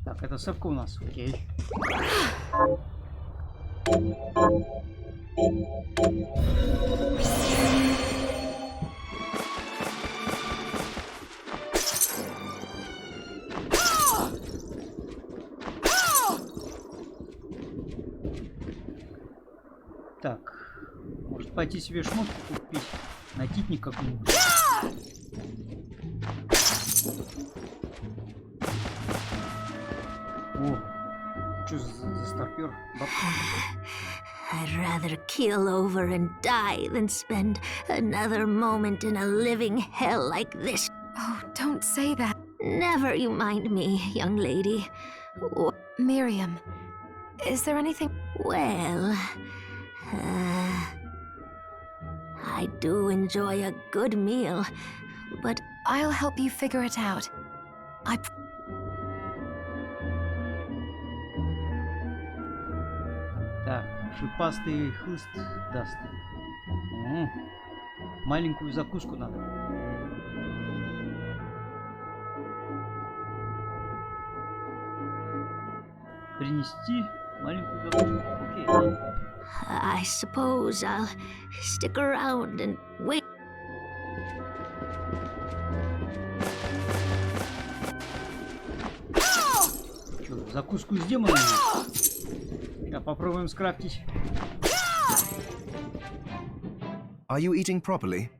Так, это сэпка у нас. Окей. Так, может пойти себе шмотку купить, накидник какой-нибудь. О, что за старпер? I'd rather keel over and die than spend another moment in a living hell like this. Oh, don't say that. Never you mind me, young lady. Miriam, is there anything... Well, I do enjoy a good meal, but I'll help you figure it out. Так, шипастый хлыст даст. Маленькую закуску надо. Принести маленькую закуску. Окей, ладно. I suppose I'll stick around and wait. Чё, закуску с демонами? Сейчас попробуем скрафтить. Are you eating properly?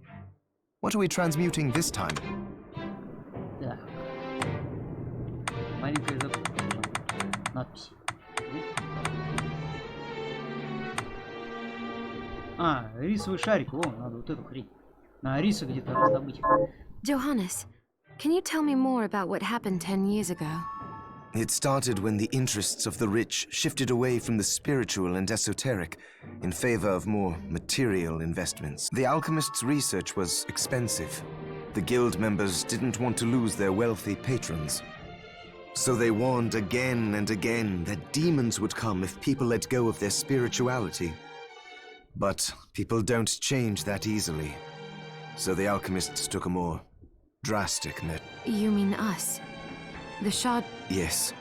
What are we transmuting this time? Так. Маленькая закуска. Надпись. А, рисовый шарик. О, надо вот эту хрень. На риса где-то раздобыть. Johannes, can you tell me more about what happened 10 years ago? It started when the interests of the rich shifted away from the spiritual and esoteric in favor of more material investments. The alchemists' research was expensive. The guild members didn't want to lose their wealthy patrons. So they warned again and again that demons would come if people let go of their spirituality. But people don't change that easily. So the alchemists took a more drastic measure. You mean us? The shard... Yes.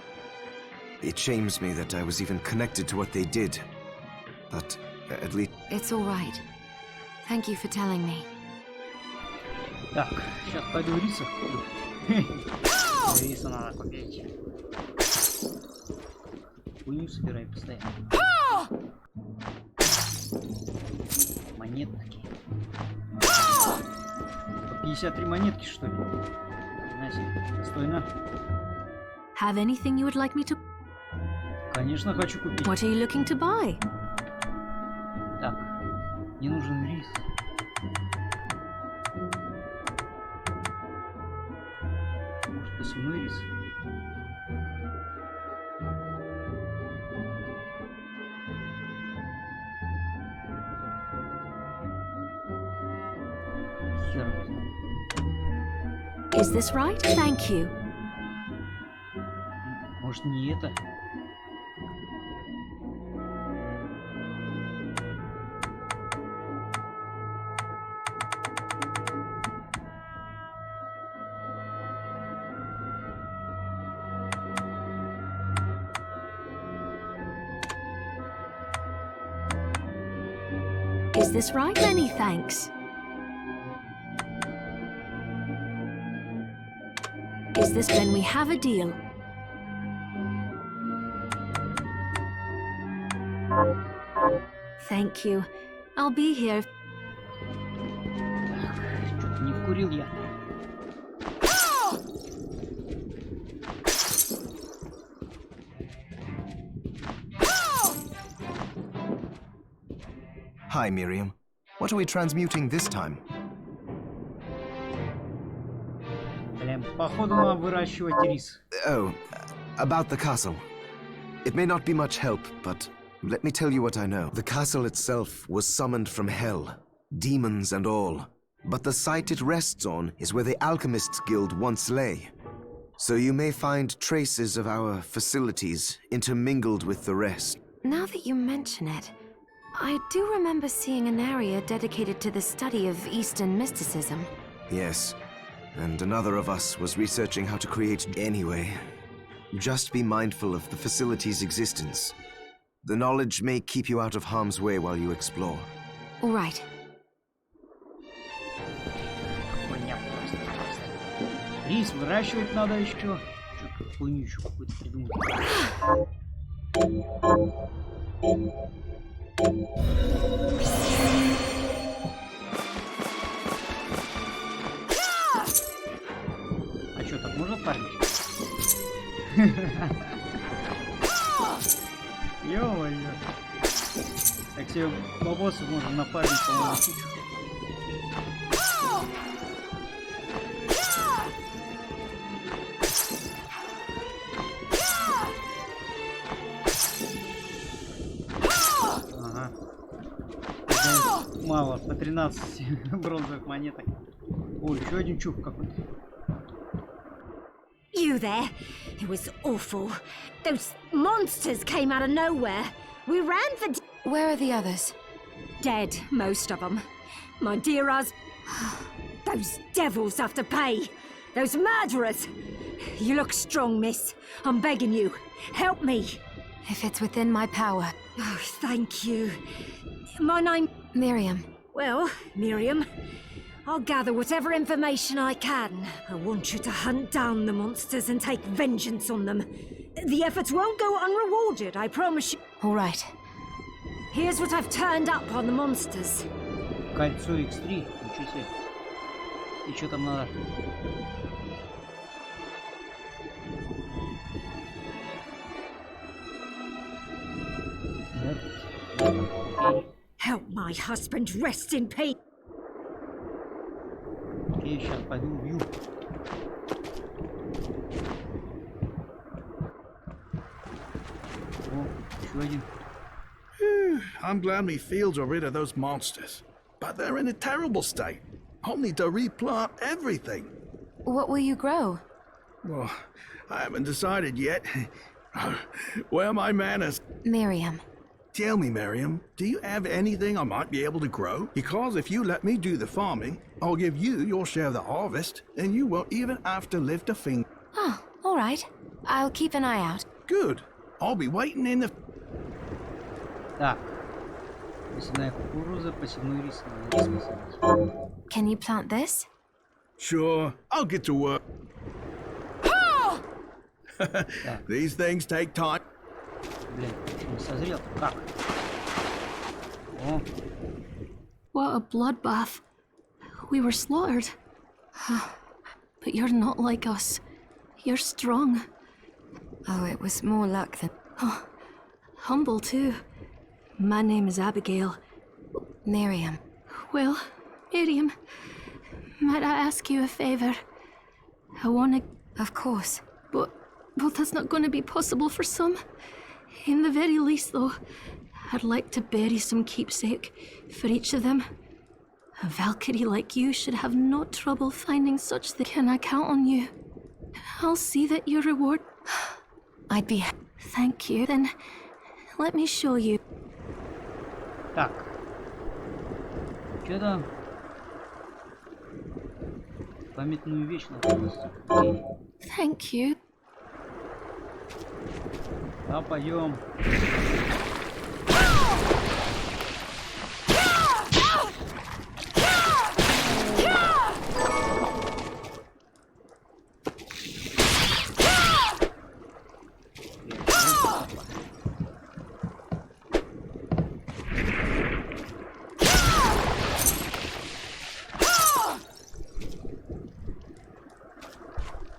It shames me that I was even connected to what they did. But at least... It's all right. Thank you for telling me. Так, сейчас пойду риса куплю. Риса надо купить. Хуйню собирай постоянно. Монетки. 53 монетки, что ли? Достойно. Have anything you would like me to... Конечно, хочу купить. What are you looking to buy? Так, мне нужен рис. Может, посевной рис? Хер его знает. Is this right? Thank you. Может, не это? Is this right? Many thanks. Is this... Then we have a deal. Thank you. I'll be here. Что-то не вкурил я. Hi, Miriam. What are we transmuting this time? Блин, походу надо выращивать рис. Oh, about the castle. It may not be much help, but let me tell you what I know. The castle itself was summoned from hell, demons and all. But the site it rests on is where the Alchemists Guild once lay. So you may find traces of our facilities intermingled with the rest. Now that you mention it, I do remember seeing an area dedicated to the study of Eastern mysticism. Yes, and another of us was researching how to create anyway. Just be mindful of the facility's existence. The knowledge may keep you out of harm's way while you explore. All right. Хуйня просто. Рис выращивать надо еще. Что-то хуйню еще какую-то придумать. А что, так можно фармить? Ё-моё. Так себе бабосов можно нафармить, по-моему, кучу. Ага. Мало, по 13 бронзовых монеток. Ой, еще один чух какой-то. You there? It was awful. Those monsters came out of nowhere. We ran for Where are the others? dead, most of them. My dear those devils have to pay. Those murderers. You look strong, miss. I'm begging you. Help me. If it's within my power. Oh, thank you. My name... Miriam. Well, Miriam, I'll gather whatever information I can. I want you to hunt down the monsters and take vengeance on them. The efforts won't go unrewarded, I promise you. All right. Here's what I've turned up on the monsters. Кольцо X3. Ничего себе. И что там надо? Help my husband rest in peace. Окей, сейчас пойду убью. О, еще один. I'm glad me fields are rid of those monsters. But they're in a terrible state. I'll need to replant everything. What will you grow? Well, I haven't decided yet. Where are my manners? Miriam. Tell me, Miriam, do you have anything I might be able to grow? Because if you let me do the farming, I'll give you your share of the harvest, and you won't even have to lift a finger. Oh, all right. I'll keep an eye out. Good. I'll be waiting in the... Так. Посевная кукуруза, посевной рис. Рис посадить. Can you plant this? Sure, I'll get to work. Так, These things take time. блядь, еще не созрел. Как? О, What a bloodbath. We were slaughtered. But you're not like us. You're strong. Oh, it was more luck than... Humble, too. My name is Abigail. Miriam. Well, Miriam, might I ask you a favor? I want to... Of course. But that's not going to be possible for some. In the very least, though, I'd like to bury some keepsake for each of them. A Valkyrie like you should have no trouble finding such things. Can I count on you? I'll see that your reward... I'd be... Thank you. Then, let me show you. так. Что там? Памятную вещь надо принести. Окей. Thank you. Да, пойдем.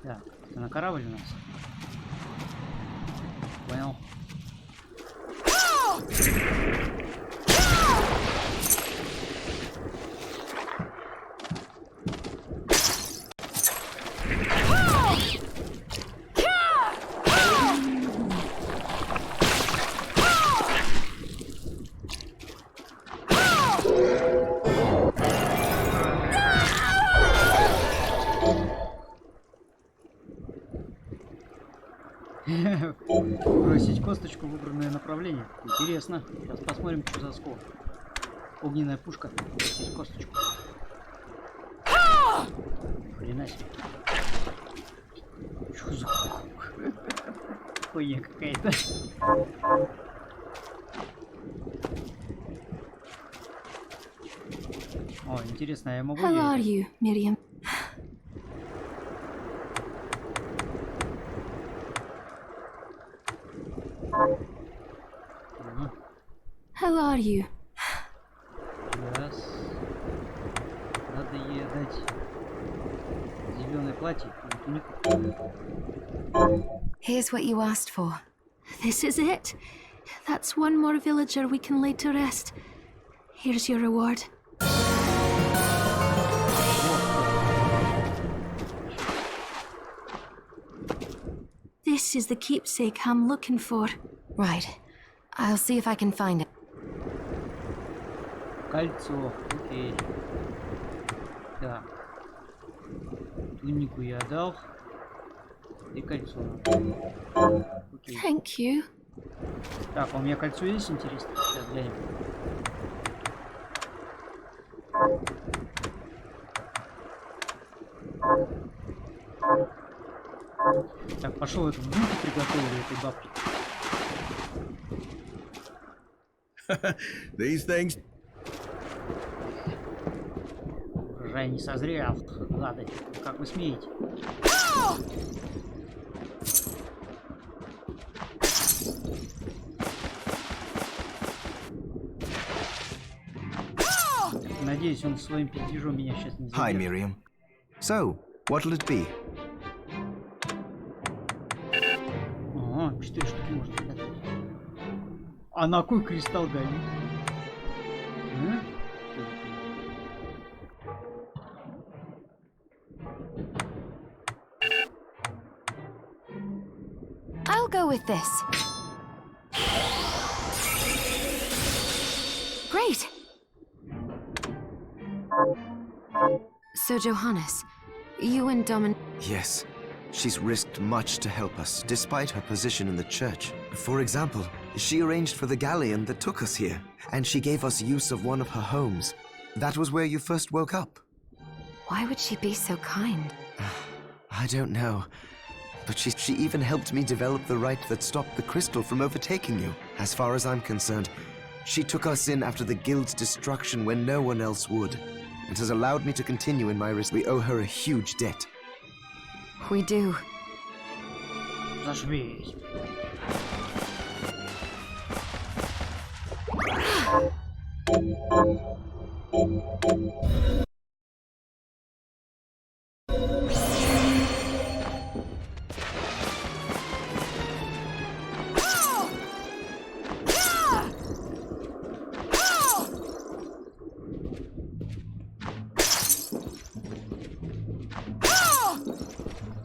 Так, это на корабль у нас. Понял. Бросить косточку в выбранное направление. Интересно. Сейчас посмотрим, что за скол. Огненная пушка. Бросить косточку. Хрена себе. Что за хуйня какая-то? О, интересно, я могу... How are you, Miriam? Ага. How are you? Сейчас. Надо ей дать зеленое платье или тунику. Here's what you asked for. This is it. That's one more villager we can lay to rest. Here's your reward. This is the keepsake I'm looking for. Right. I'll see if I can find it. Кольцо. Окей. Так. Тунику я дал. И кольцо. Окей. Thank you. Так, а у меня кольцо есть, интересно? Сейчас глянем. Так, пошел эту булку приготовлю этой бабки. These things. Урожай не созрел, гады. Как вы смеете? Надеюсь, он своим пиздежом меня сейчас не Hi, задержит. Miriam. So, what'll it be? Ага, 4 штуки можно приготовить. А на кой кристалл дали? I'll go with this. Great. So, Johannes, you and Domin... Yes. She's risked much to help us, despite her position in the church. For example, she arranged for the galleon that took us here, and she gave us use of one of her homes. That was where you first woke up. Why would she be so kind? I don't know. But she even helped me develop the rite that stopped the crystal from overtaking you. As far as I'm concerned, she took us in after the guild's destruction when no one else would, and has allowed me to continue in my risk. We owe her a huge debt. We do. Зашибись.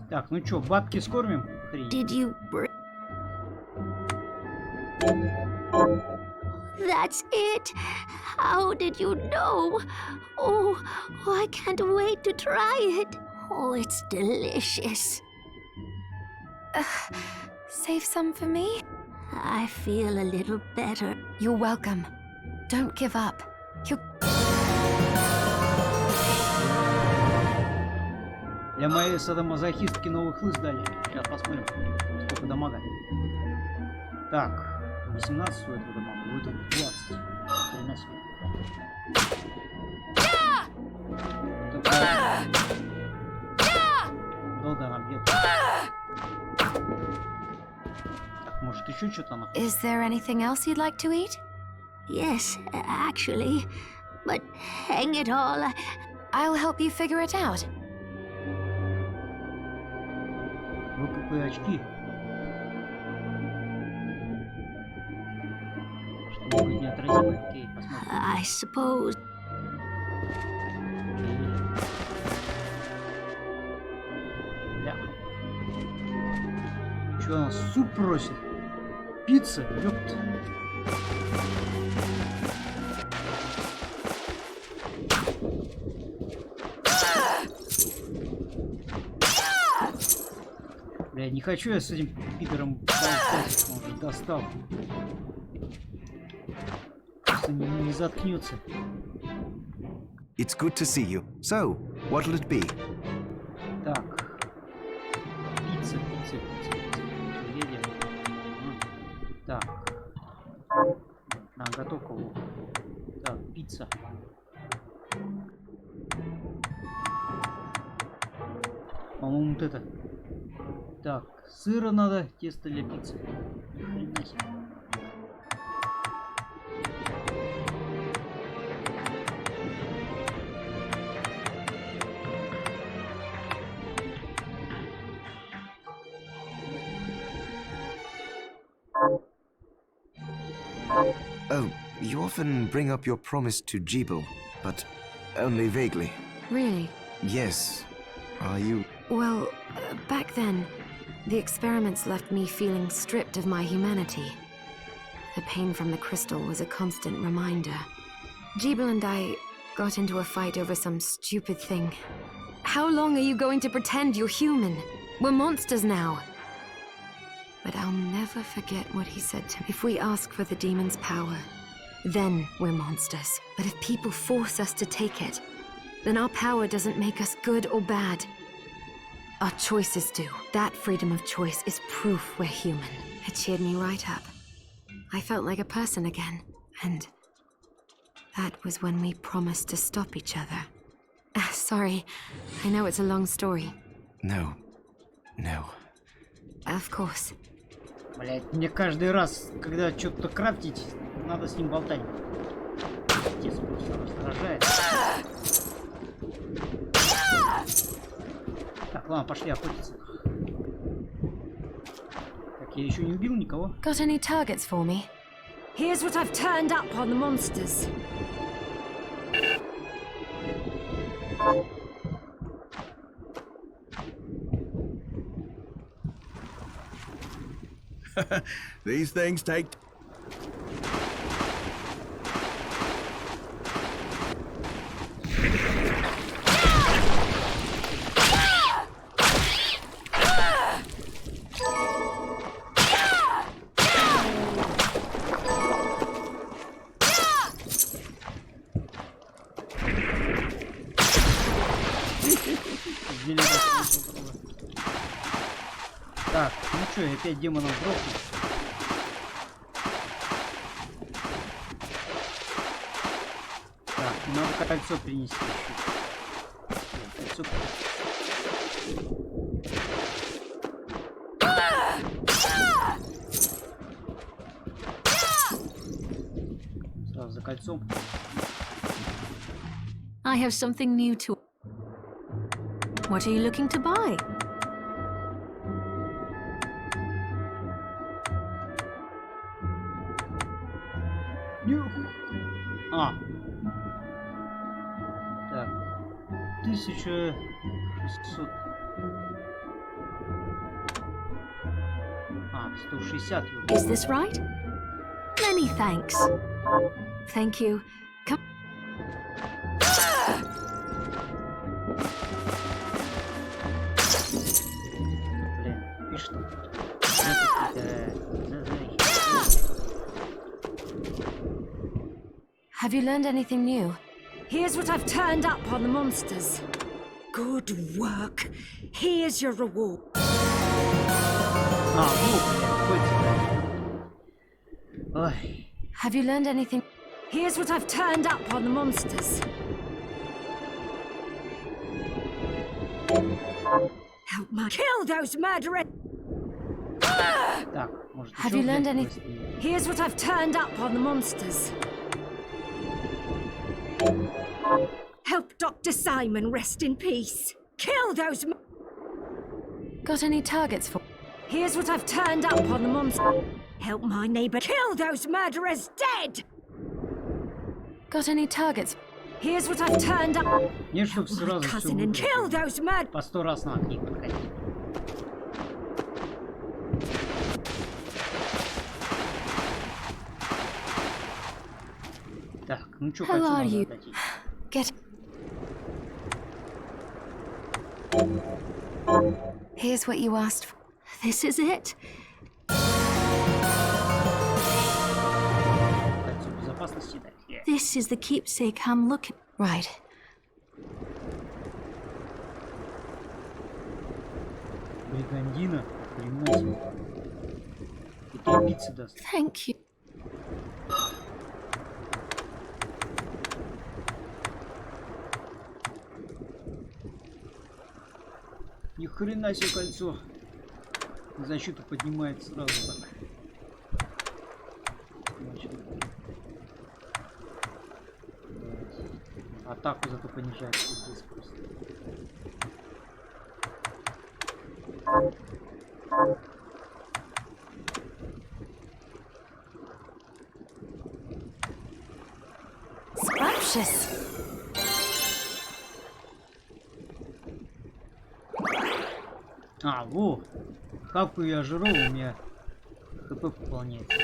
Так, ну чё, бабки скормим? Хрень. Did you bring... That's it! How did you know? Oh, I can't wait to try it. Oh, it's delicious. Save some for me? I feel a little better. You're welcome. Don't give up. You're... Для моей садомазохистки новый хлыст дали. Сейчас посмотрим, сколько дамага. Так, 18 стоит этого дамага, будет 20. Хрена себе. Долго она бьет. Так, может еще что-то она... Is there anything else you'd like to eat? Yes, actually. But hang it all, I'll help you figure it out. Выпуклые очки. Чтобы быть неотразимой. Окей, посмотрим. I suppose. Бля. Чё она суп просит? Пицца? Ёпт. Бля, не хочу я с этим пидором болтать, он уже достал. Просто не заткнется. It's good to see you. So, what'll it be? Так. Пицца. Едем. Так. На готовку. Вот. Так, пицца. По-моему, вот это. Так, сыра надо, тесто для пиццы. Ни хрена себе. Oh, you often bring up your promise to Jibel, but only vaguely. Really? Yes. Are you... Well, back then, the experiments left me feeling stripped of my humanity. The pain from the crystal was a constant reminder. Jibel and I got into a fight over some stupid thing. How long are you going to pretend you're human? We're monsters now. but I'll never forget what he said to me. If we ask for the demon's power, then we're monsters. But if people force us to take it, then our power doesn't make us good or bad. Our choices do. That freedom of choice is proof we're human. It cheered me right up. I felt like a person again, and that was when we promised to stop each other. Sorry, I know it's a long story. No. Of course. Блять, мне каждый раз, когда что-то крафтить, надо с ним болтать. Отец просто раздражает. Так, ладно, пошли охотиться. Так, я еще не убил никого. Got any targets for me? Here's what I've turned up on the monsters. These things take... Так, ну что, я опять демонов грохну. Так, надо кольцо принести еще. Кольцо сразу за кольцом. I have something new to... What are you looking to buy? А. Так. 1600. А, 160. Is this right? Many thanks. Thank you. Come. Блин, пишет. Have you learned anything new? Here's what I've turned up on the monsters. Good work. Here's your reward. А, ну, блин, ой. Have you learned anything? Here's what I've turned up on the monsters. Help my... Kill those murderers! Так, может, Have еще, you learned блядь, anything? квесты? Here's what I've turned up on the monsters. Help Dr. Simon rest in peace. Kill those... Got any targets for? Here's what I've turned up on the monster. Help my neighbor kill those murderers dead! Got any targets? Here's what I've turned up. Не, чтоб My сразу все cousin and kill those murderers. по 100 раз надо к ней подходить. Так, ну что, How кольцо are надо you? отдать ей. Get. Here's what you asked for. This is it. Кольцо безопасности дать. This is the keepsake I'm looking... Right. Бригандина, хрена себе. И ты пиццы даст. Thank you. Ни хрена себе кольцо. Защиту поднимает сразу так. Значит, атаку зато понижает здесь просто. Scrumptious. А, во! Хапку я жру, у меня хп пополняется.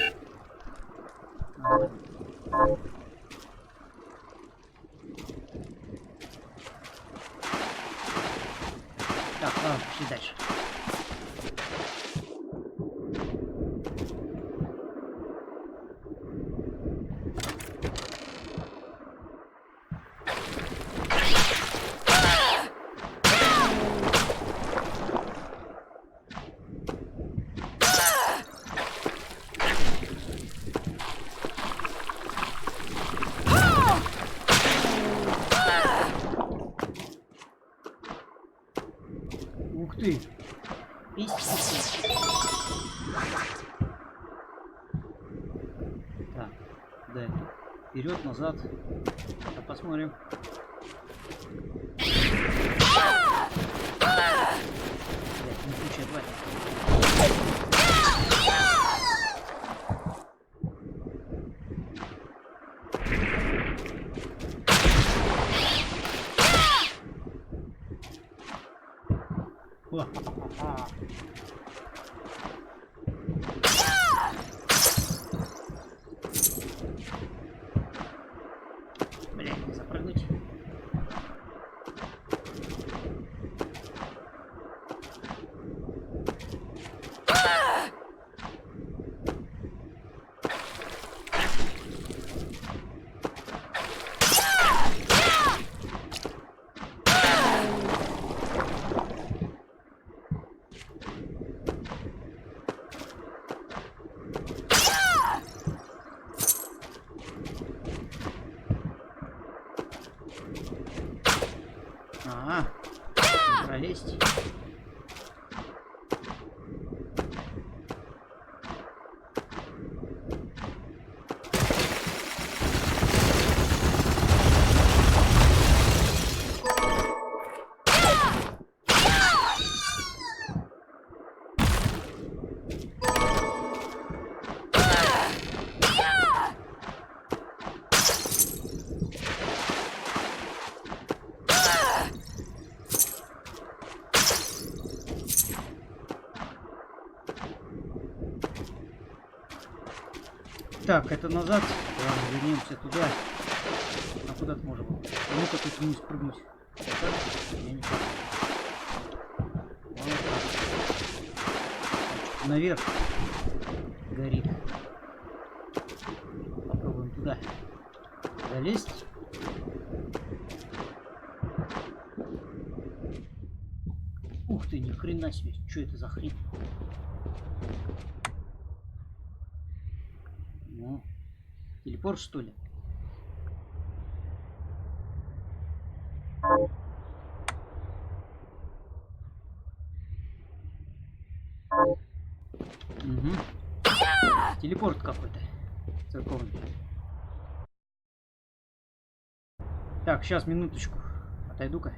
Так, ладно, пошли дальше. Ух ты! Истинно. Так, да, вперед, назад. А посмотрим. Блядь, не случай, давай. Ха-ха-ха. Блядь, не запрыгнуть. Ага, пролезть. Так, это назад. Ладно, вернемся туда. А куда ты можешь? Ну-ка тут вниз прыгнуть. Так? Я не знаю. Вот так. Наверх горит. Попробуем туда залезть. Ух ты, ни хрена себе. Что это за хрень? Ну, телепорт, что ли? Угу. Телепорт какой-то церковный. Так, сейчас, минуточку. Отойду-ка.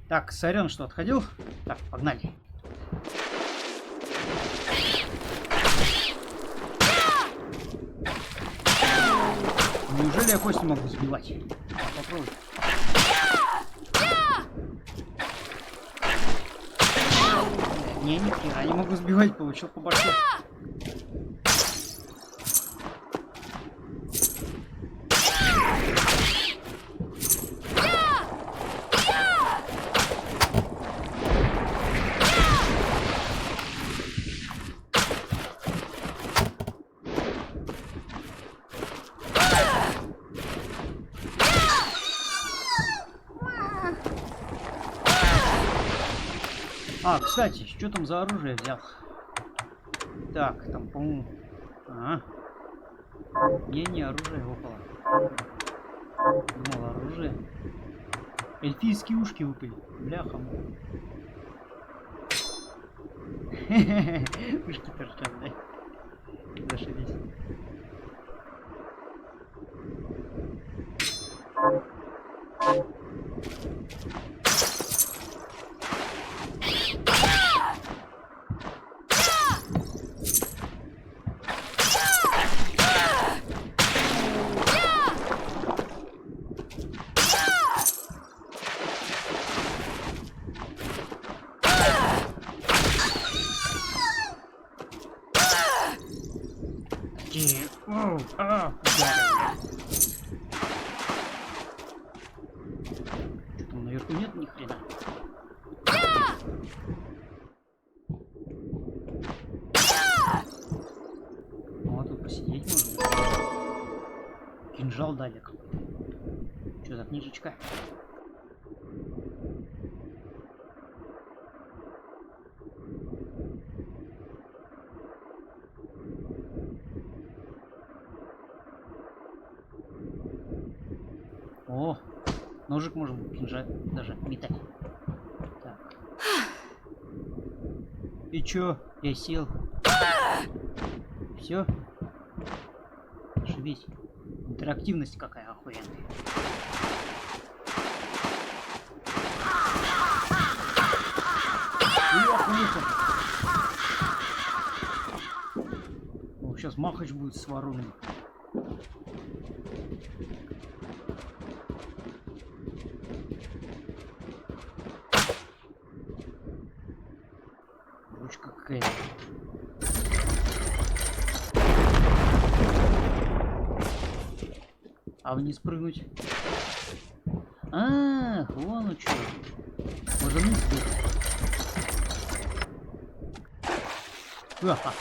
Так, сорян, что отходил. Так, погнали. Неужели я кость не могу сбивать? Попробуй. Не, ни хера не могу сбивать, получил по башке. А, кстати, что там за оружие взял? Так, там, по-моему... Не, оружие выпало. Думал, оружие. Эльфийские ушки выпали. Бляха. Ушки торчат, да? Зашибись. Что там наверху нет ни хрена? Ну, а тут посидеть можно. Кинжал дали какой-то. Что за книжечка? О, ножик можно кинжал даже метать. Так. И чё? Я сел. Все? Ошибись. Интерактивность какая охуенная. О, сейчас махач будет с вороной. Ручка какая-то. А вниз прыгнуть? А, вон что. Можно вниз прыгнуть. Ха-ха.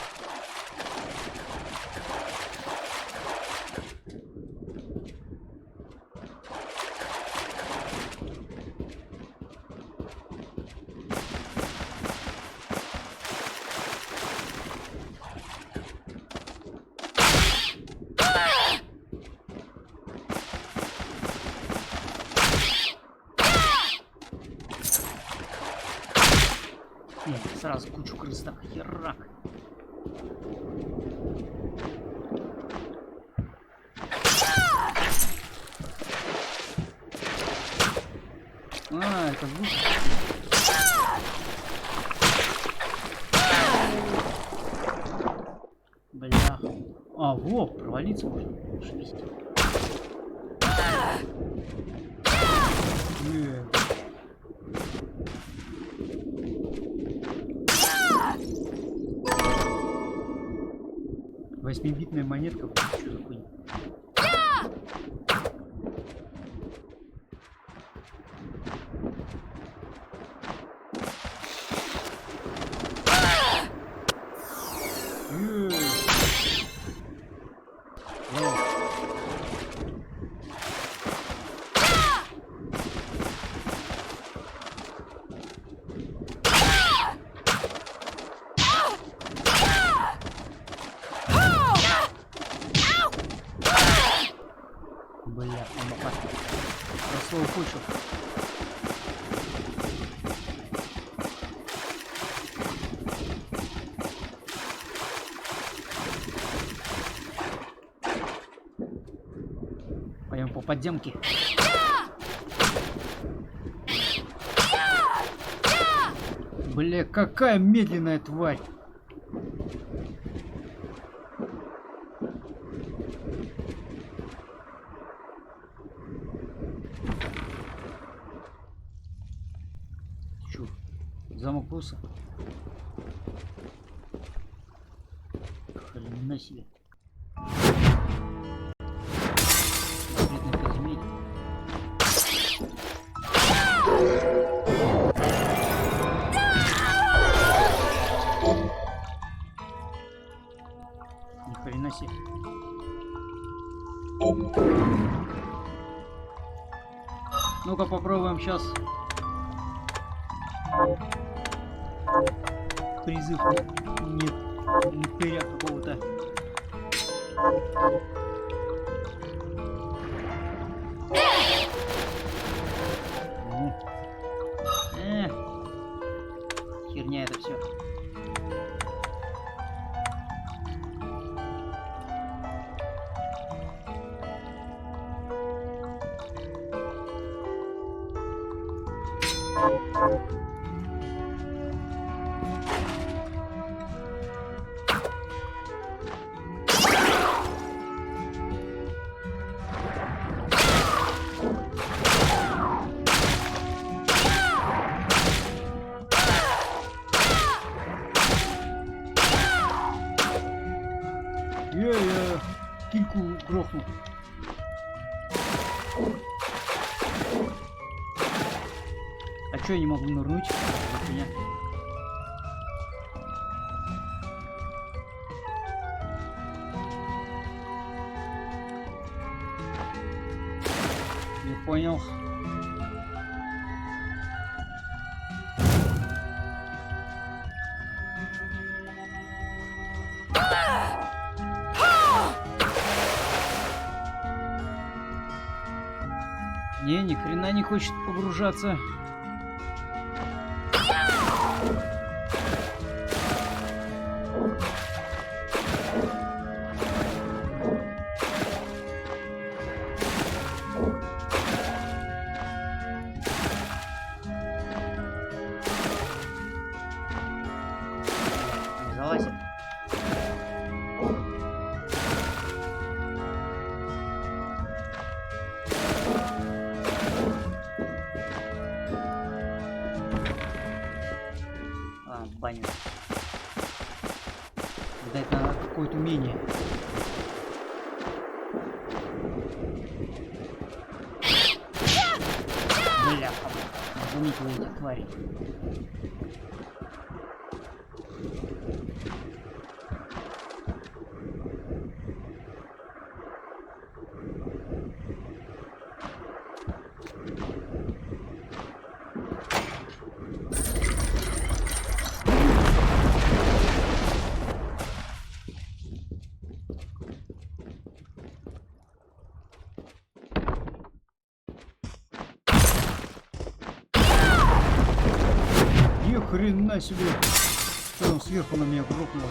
Нет, сразу кучу крыс так херак. А, это звук. Бля. А, во, провалиться можно. Шесть. Восьмибитная монетка. Что за хуйня? Бля, он росло кучу. Пойдем по подземке. Бля, какая медленная тварь. Замок Руса. Хрена себе. Бедный Казимир. Ни хрена себе. Ну-ка попробуем сейчас. Призыв нет упыря какого-то. Я кильку грохнул. А чё я не могу нырнуть? Вот меня. Не понял. Не, ни хрена не хочет погружаться. Не залазит. Баню. Видать, надо какое-то умение. Бляха, заметил этих тварей. Ни хрена себе! Что он сверху на меня грохнулся?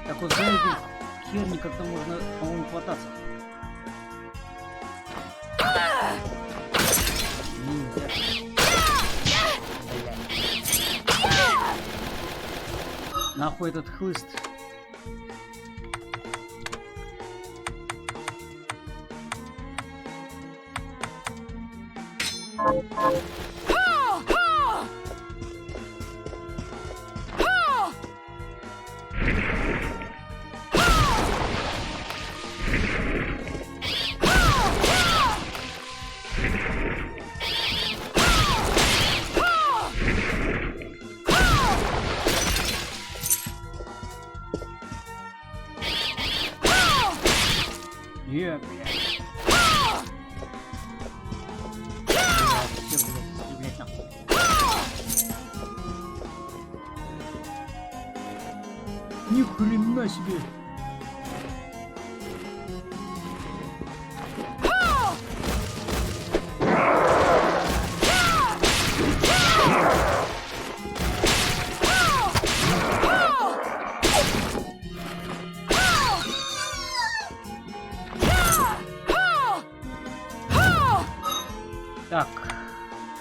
Так вот за эти херни как-то можно, по-моему, хвататься. Нахуй этот хлыст. Блядь. Блядь, нахуй. Ни хрена себе. Так,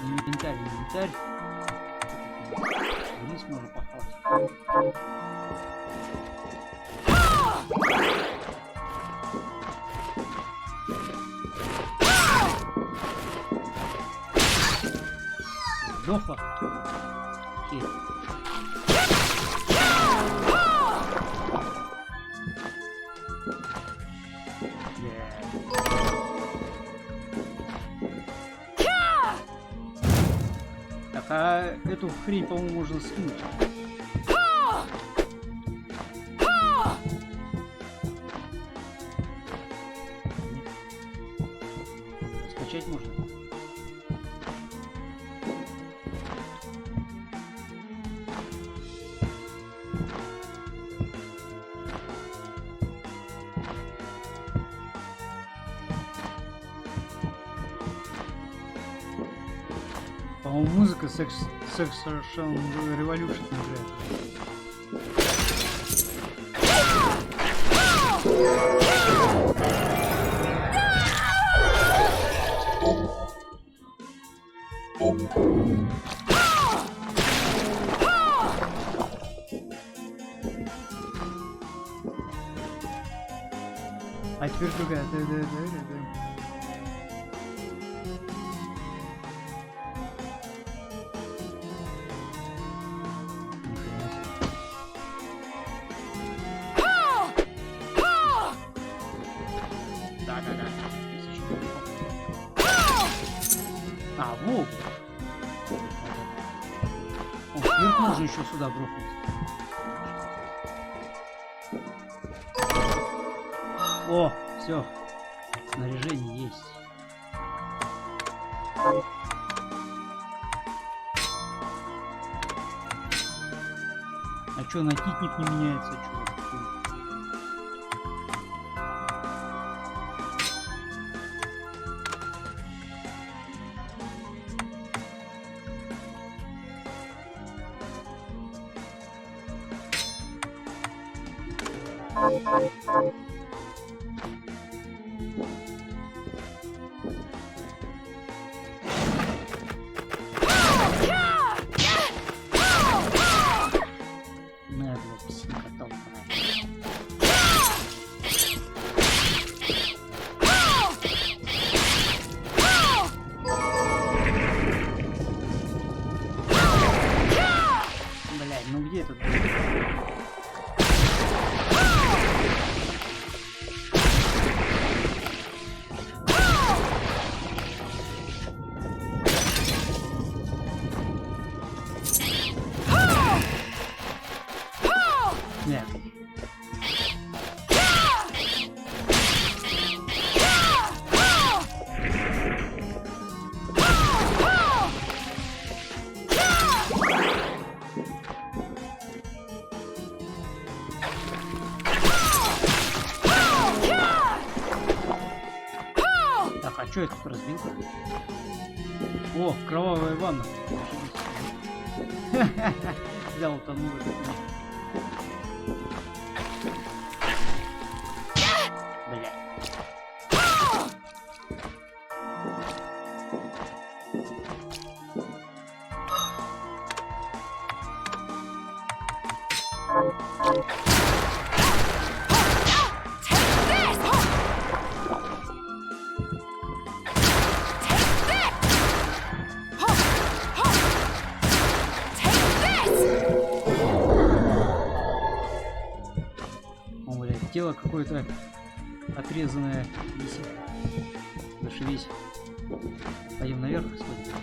инвентарь, инвентарь. Вниз можно попасть. Сдохла. Хер. А эту хрень, по-моему, можно скинуть. Скачать можно. По-моему, музыка Section Revolution играет. А теперь другая. Да. А, вот. О, сверху можно еще сюда бросить. О, все. Снаряжение есть. А чё, накидник не меняется? Чё? Блядь, ну где тут? Нет. Так, а что я тут разбил? О, кровавая ванна. Взял утонул. Бля. Тело какое-то отрезанное висит. Зашибись. Пойдем наверх, сходим.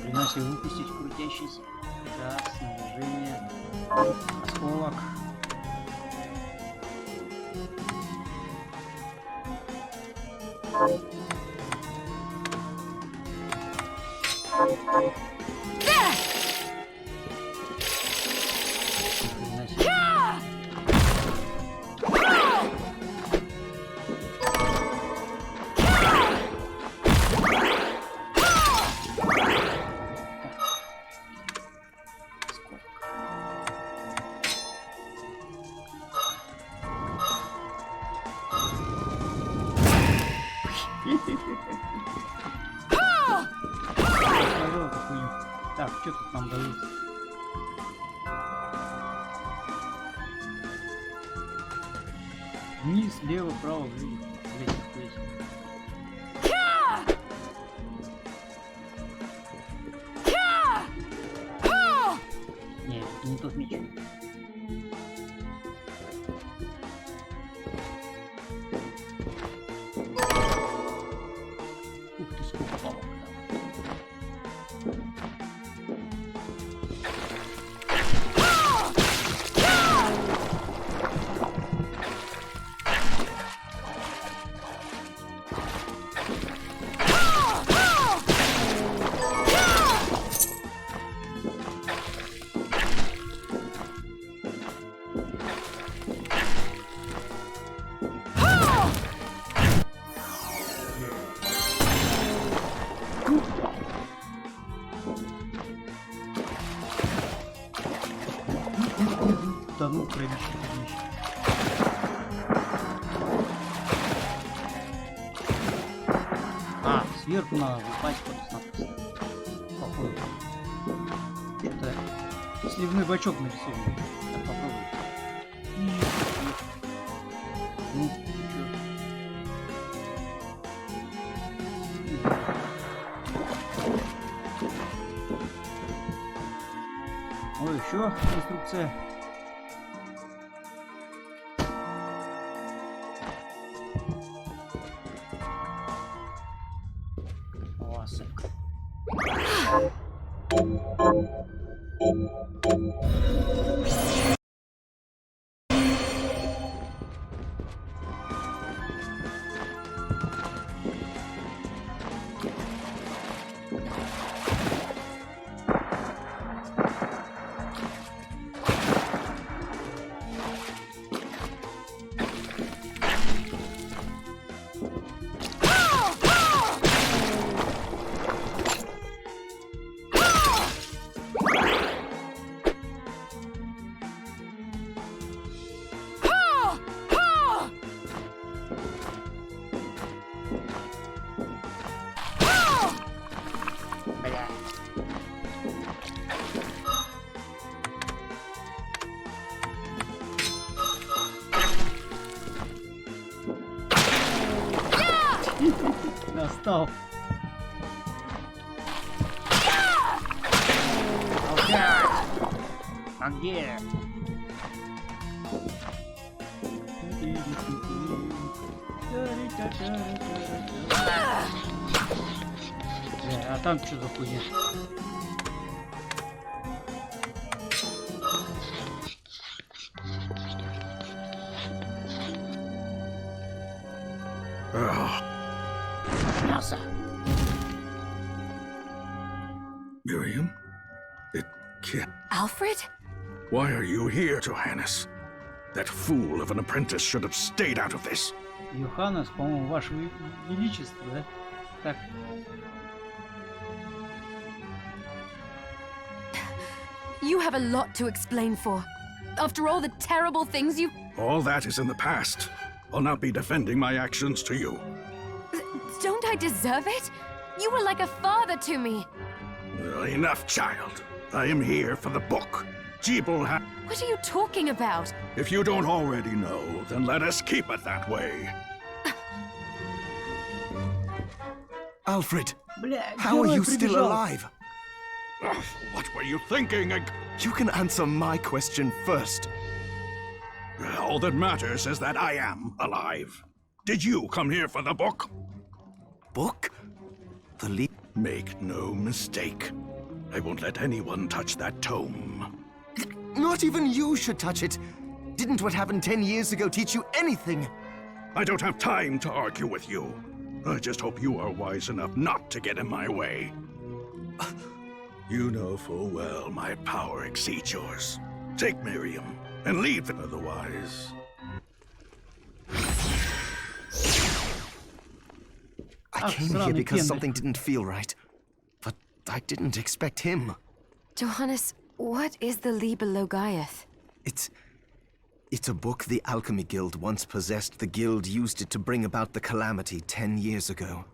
Приноси выпустить крутящийся. Да, снаряжение. Осколок. Так, что тут нам дают? Вниз, лево, право, влево. тот меч. Ух ты, сколько палок там. Да ну, кровище. А, сверху надо упасть просто-напросто. Походу. Что-то сливной бачок нарисован. Так, попробуй. Ну, чё? Ой, еще инструкция. О, ссылка. Достал. Опять! А где? А там что за хуйня? Мясо. Miriam? It can't. Alfred? Why are you here, Johannes? That fool of an apprentice should have stayed out of this. Йоханнес, по-моему, ваше величество, да? Так. You have a lot to explain for. After all the terrible things you... All that is in the past. I'll not be defending my actions to you. Don't I deserve it? You were like a father to me. Enough, child. I am here for the book. Jeeble ha- What are you talking about? If you don't already know, then let us keep it that way. Alfred, Бля, how are герой you still прибежал. alive? Ugh, what were you thinking? You can answer my question first. All that matters is that I am alive. Did you come here for the book? Book? The leap? Make no mistake. I won't let anyone touch that tome. Not even you should touch it. Didn't what happened 10 years ago teach you anything? I don't have time to argue with you. I just hope you are wise enough not to get in my way. You know full well my power exceeds yours. Take Miriam and leave it otherwise. I came here because something didn't feel right. But I didn't expect him. Johannes, what is the Liber Logaeth? It's a book the Alchemy Guild once possessed. The guild used it to bring about the calamity 10 years ago.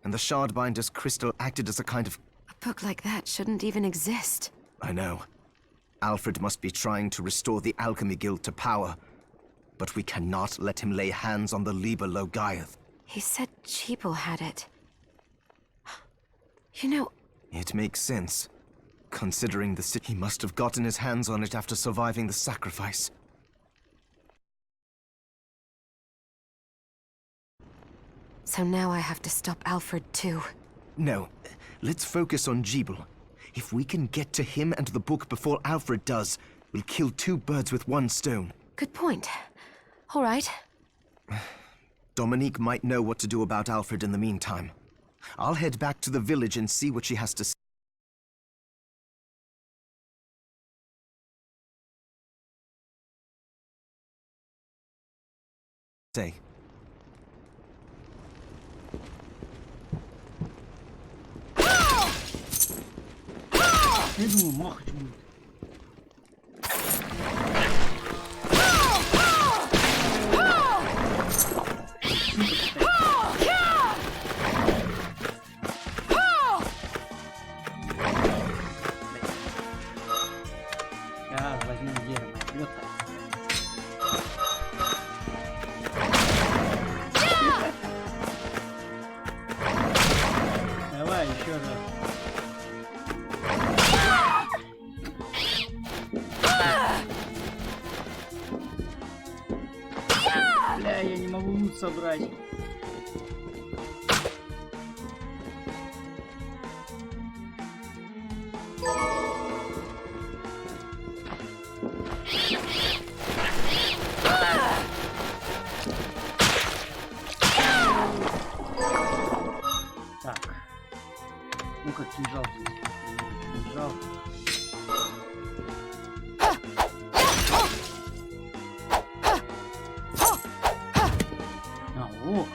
And the Shardbinder's crystal acted as a kind of... A book like that shouldn't even exist. I know. Alfred must be trying to restore the Alchemy Guild to power. But we cannot let him lay hands on the Liber Logaeth. He said Jeeble had it. You know, It makes sense. Considering the he must have gotten his hands on it after surviving the sacrifice. So now I have to stop Alfred too. No, let's focus on Jeeble. If we can get to him and the book before Alfred does, we'll kill two birds with one stone. Good point. All right. Dominique might know what to do about Alfred in the meantime. I'll head back to the village and see what she has to say. Я думаю, махать будет. Сейчас возьмем дерево, вперед. Давай еще раз. Бля, я не могу лут собрать. Так. Ну как кинжал здесь. Кинжал. О,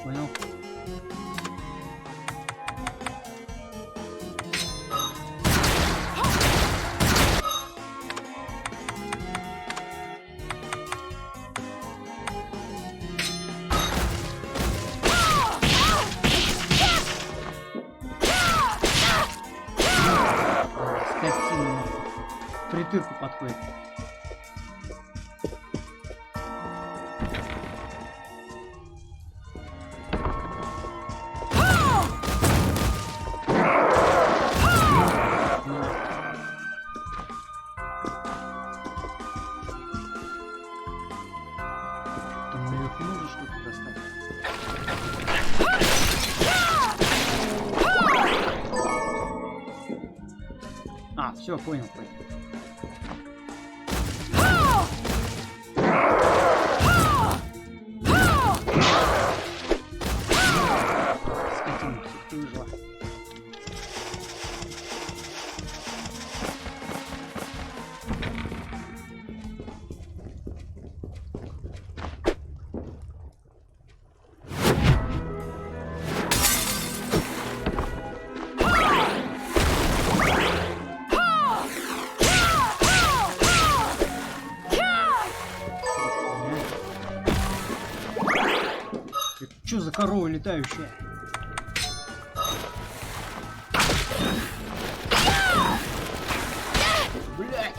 понял. Притырку подходит. Там наверху можно что-то достать. А, все, понял, понял. Что за корова летающая? Блять!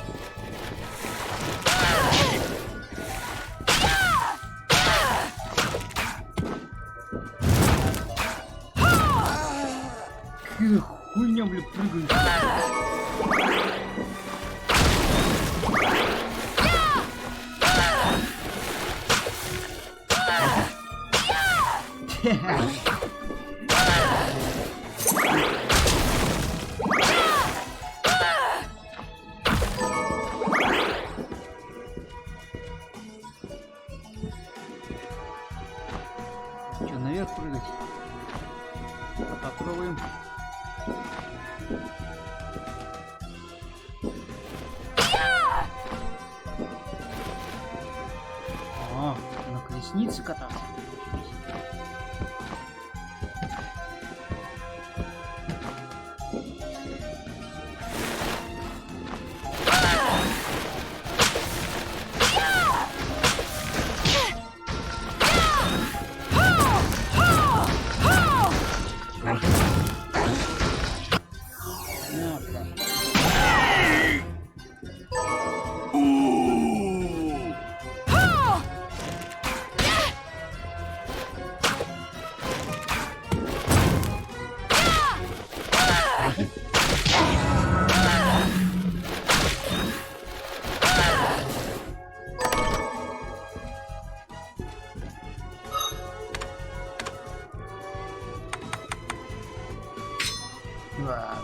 Какая хуйня, блядь, прыгает. Что, наверх прыгать? Попробуем. О, на колеснице кататься. Да.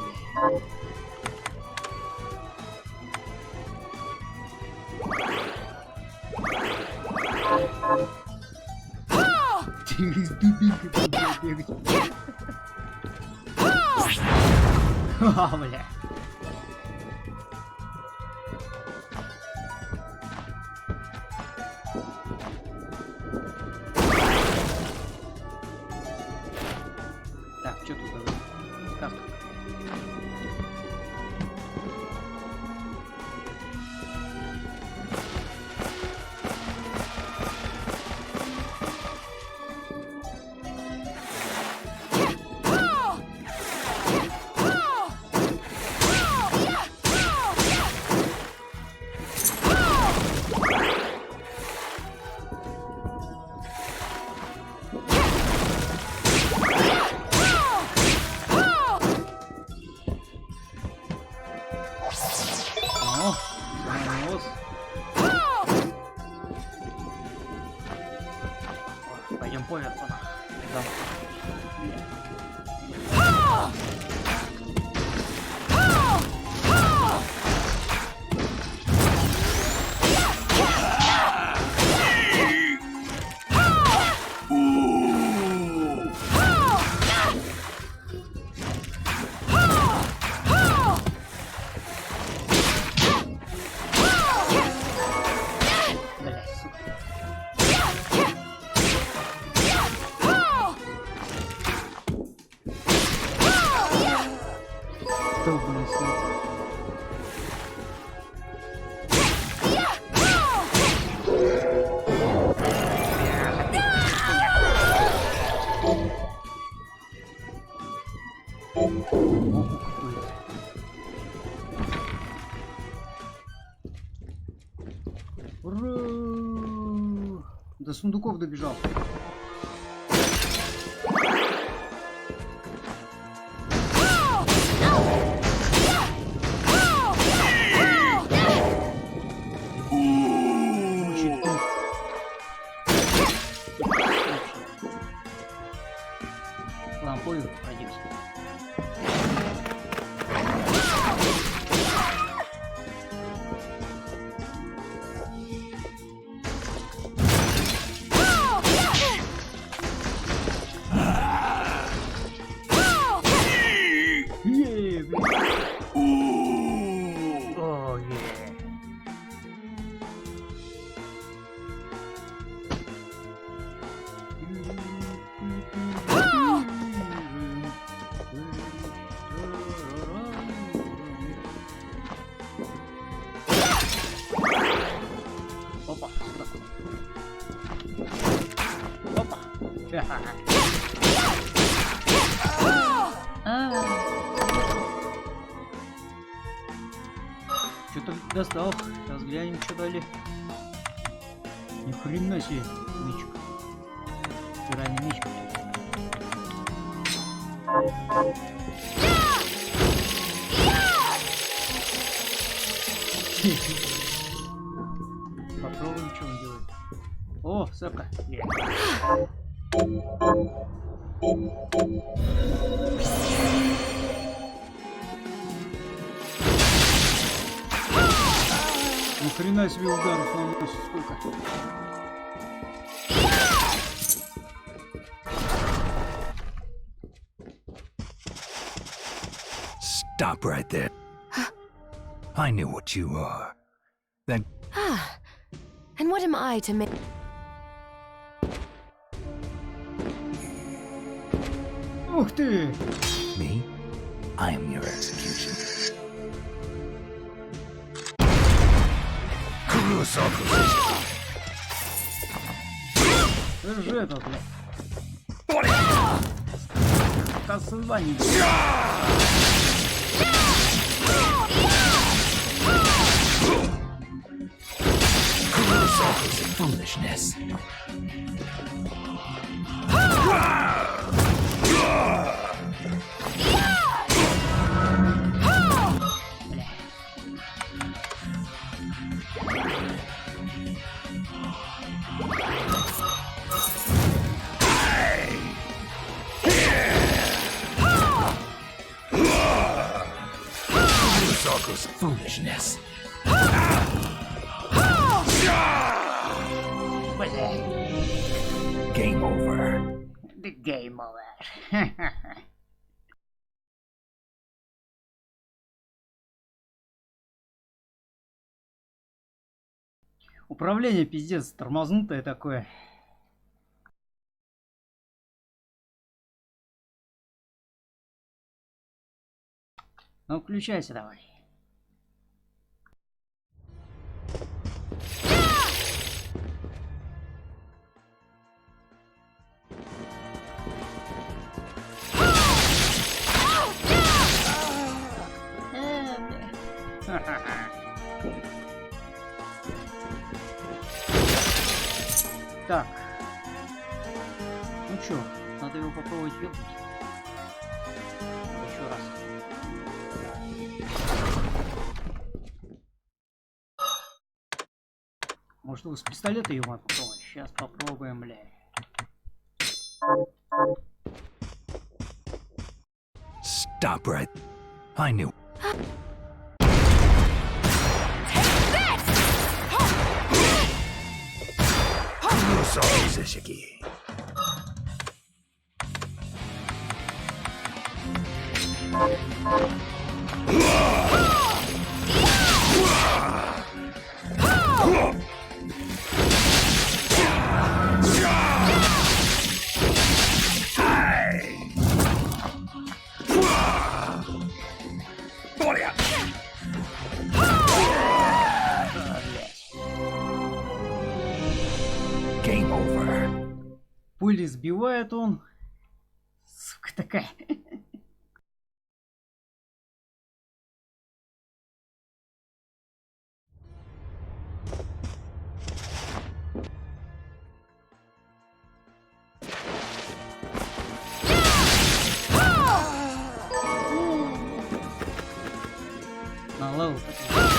Ты с дубинкой там бегать. Ха, бля. Так, что тут было? Как? О, нос. Пойдем поверху. Да. Бля, сука. Долбаный снег. Ура! До сундуков добежал. Звучит тут. Ладно, понял, пройдемся. Е, блин. О, е. Опа, сюда. Опа. Что-то достал. Сейчас глянем, что дали. Ни хрена себе меч. Стиральный меч. Попробуем, что он делает. О, сэпка. Ни хрена себе ударов наносит сколько. Stop right there. I knew what you are. That Ah, and what am I to make? Ух ты! me? I am your execution. Crucial position. Это же это, блядь. Castlevania. Crucial foolishness. Sorcerer's foolishness. Game over. The game over. Управление пиздец тормознутое такое. Ну, включайся давай. Так. Ну чё, надо его попробовать ёбнуть. Еще раз. Может, его с пистолета его попробовать? Сейчас попробуем, бля. Stop right. I knew. Зашики. Game over. Пули сбивает он. Сука такая. На левел такой.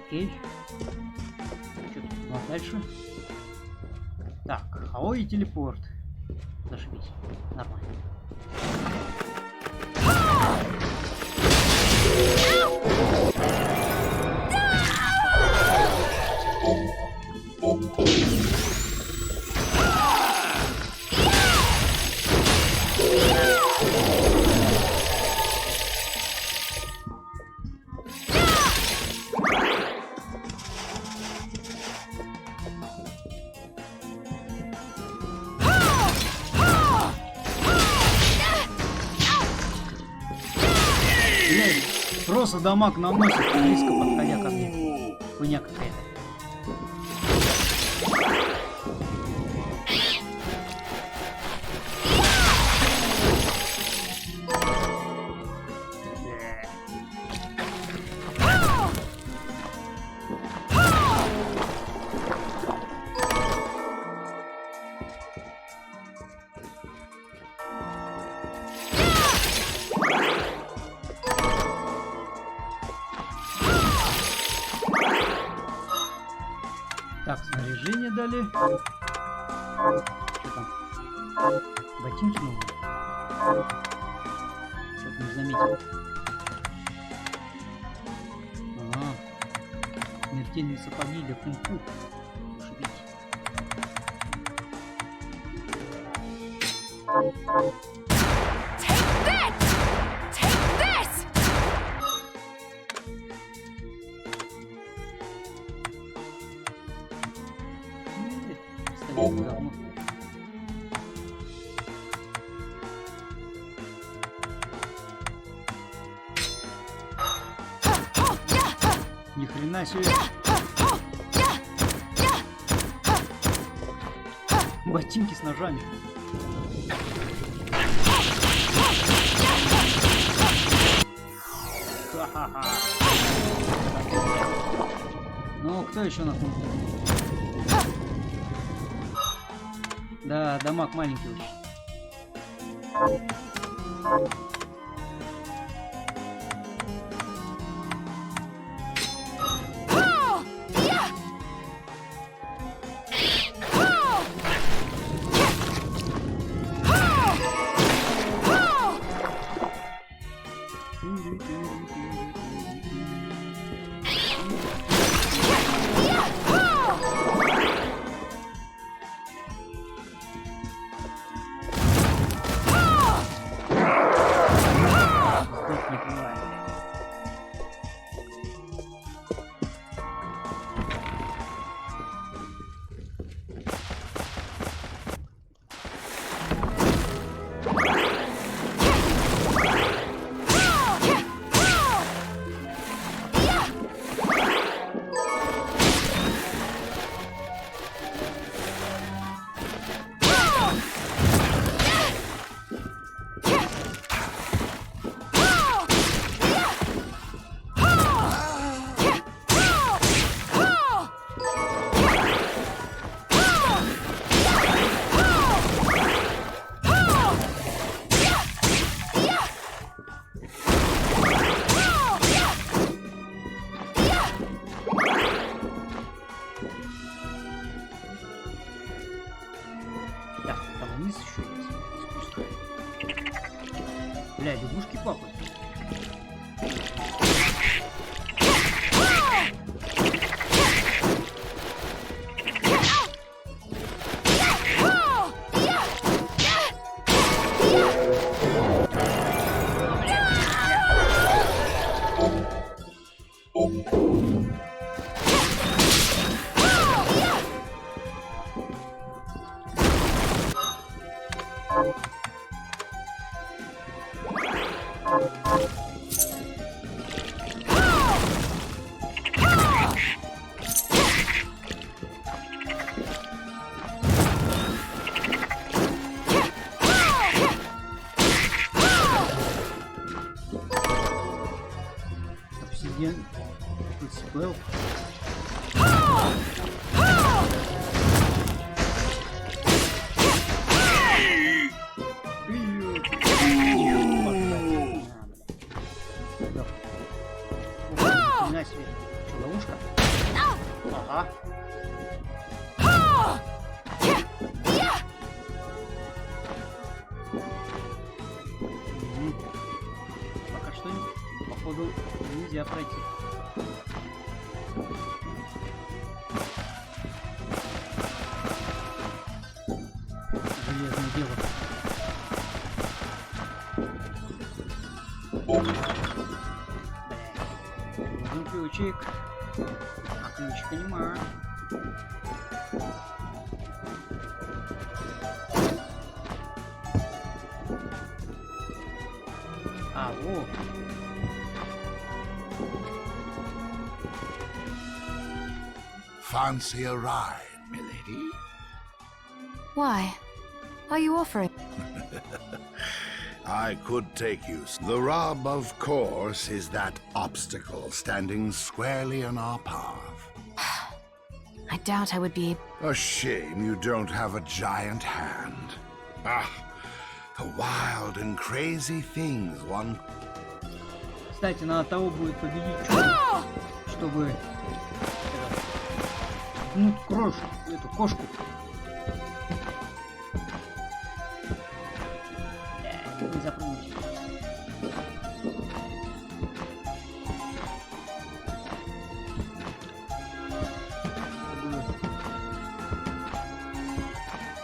Окей. Что тут у нас дальше? Так, ой, телепорт. Зашибись. Нормально. Просто дамаг наносит, близко подходя ко мне. Хуйня какая-то. Так, снаряжение дали. Что там? Ботинки новые. Что-то не заметил. Ага. Смертельные сапоги для кунг-фу. Говно. Ни хрена себе. Ботинки с ножами. Ха-ха-ха. Ну, кто еще на кухне? Да, дамаг маленький очень. Бля, лягушки папают. Обсидиан. Спел. Ловушка. Ага. Пока что походу нельзя пройти. Железное дело. Нужен ключик. А ключика нема. А, вот. Fancy a ride, milady? Why? Are you offering? I could take you. The rub, of course, is that obstacle standing squarely in our path. I doubt I would be. A shame you don't have a giant hand. Ah, the wild and crazy things one... Кстати, надо того будет победить чудо, чтобы ну крошку, эту кошку. Не запомните.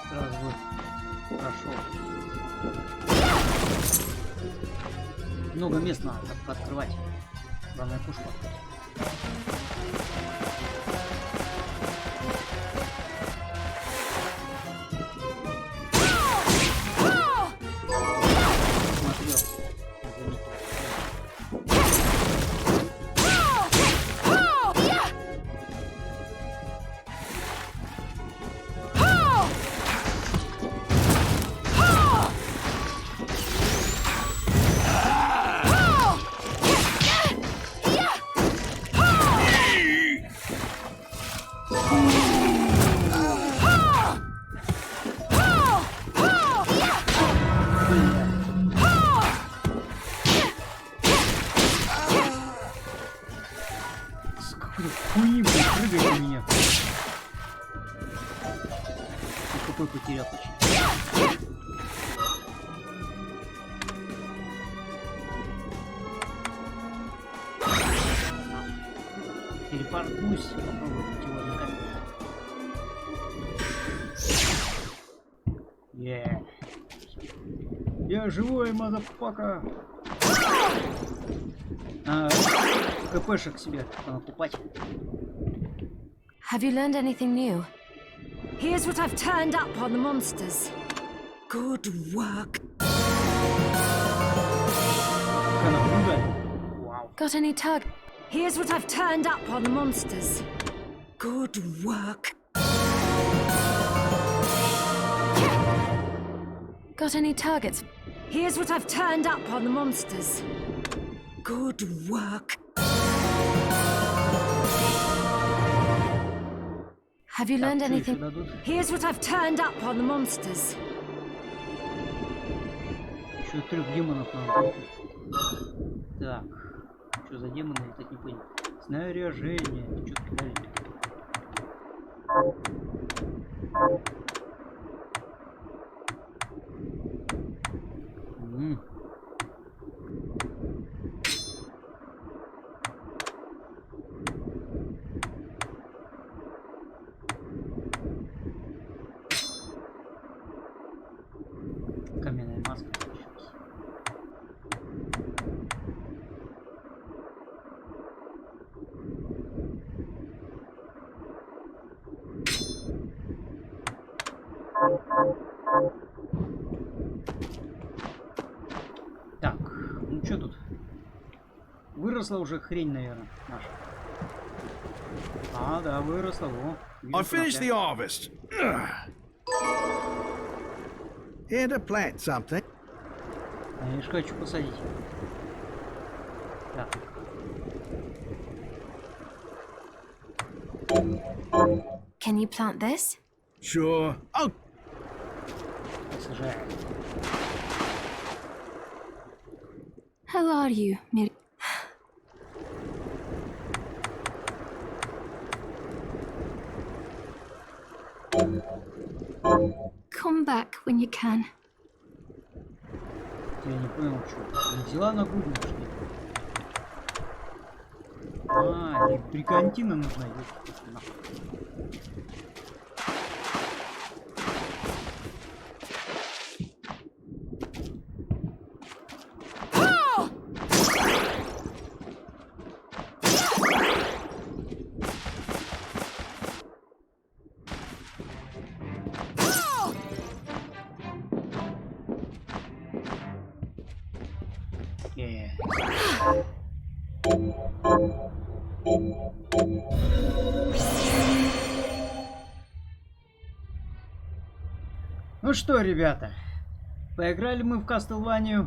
Сразу бы прошел. Много мест надо открывать. Главное кошку открыть. Что-то хуйни, блин, прыгает на меня. Какой потерял почти. Телепортнусь, попробую его накопить. Я живой, мазафака. КПшек себе покупать. Have you learned anything new? Here's what I've turned up on the monsters. Good work. Вау. Got any target? Here's what I've turned up on the monsters. Good work. Got any targets? Here's what I've turned up on the monsters. Good work. Have you learned Так, что еще anything? дадут? Here's what I've turned up on the monsters. Еще 3 демонов надо. Так, что за демоны, я так не понял. Снаряжение, что-то дали. Каменная маска получилась. Так, ну что тут? Выросла уже хрень, наверное, наша. А, да, выросла, во. I finished the harvest. Here to plant something. А я ж хочу посадить. Так. Can you plant this? Sure. Oh, Сажаем. How are you, Mir? Come back when you can. Я не понял, что. Не взяла на грудь, что ли? А, ей бригантина нужна. Ну что, ребята, поиграли мы в Castlevania,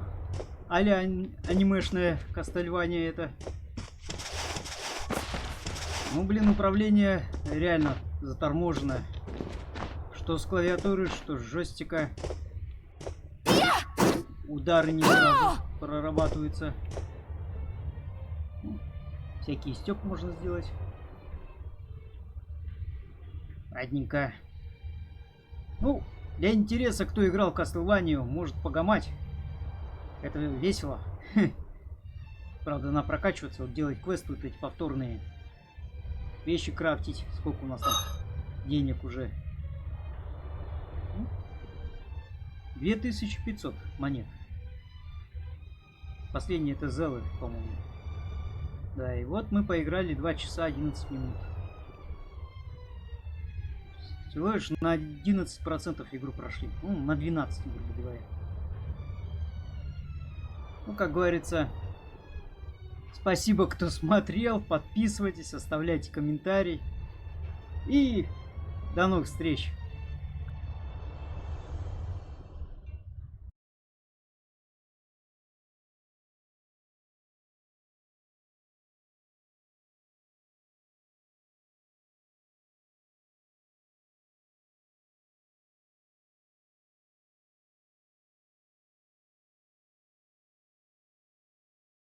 а-ля анимешная Castlevania это. Ну, блин, управление реально заторможено. Что с клавиатуры, что с джойстика. Удары не сразу прорабатываются. Всякие стёк можно сделать. Ладненько. Ну, для интереса, кто играл в Castlevania, может погамать. Это весело. Правда, надо прокачиваться, вот делать квесты вот эти повторные. Вещи крафтить. Сколько у нас там денег уже? 2500 монет. Последний это Зелы, по-моему. Да, и вот мы поиграли 2 часа 11 минут. Всего лишь на 11% игру прошли. Ну, на 12, грубо говоря. Ну, как говорится, спасибо, кто смотрел. Подписывайтесь, оставляйте комментарий. И до новых встреч.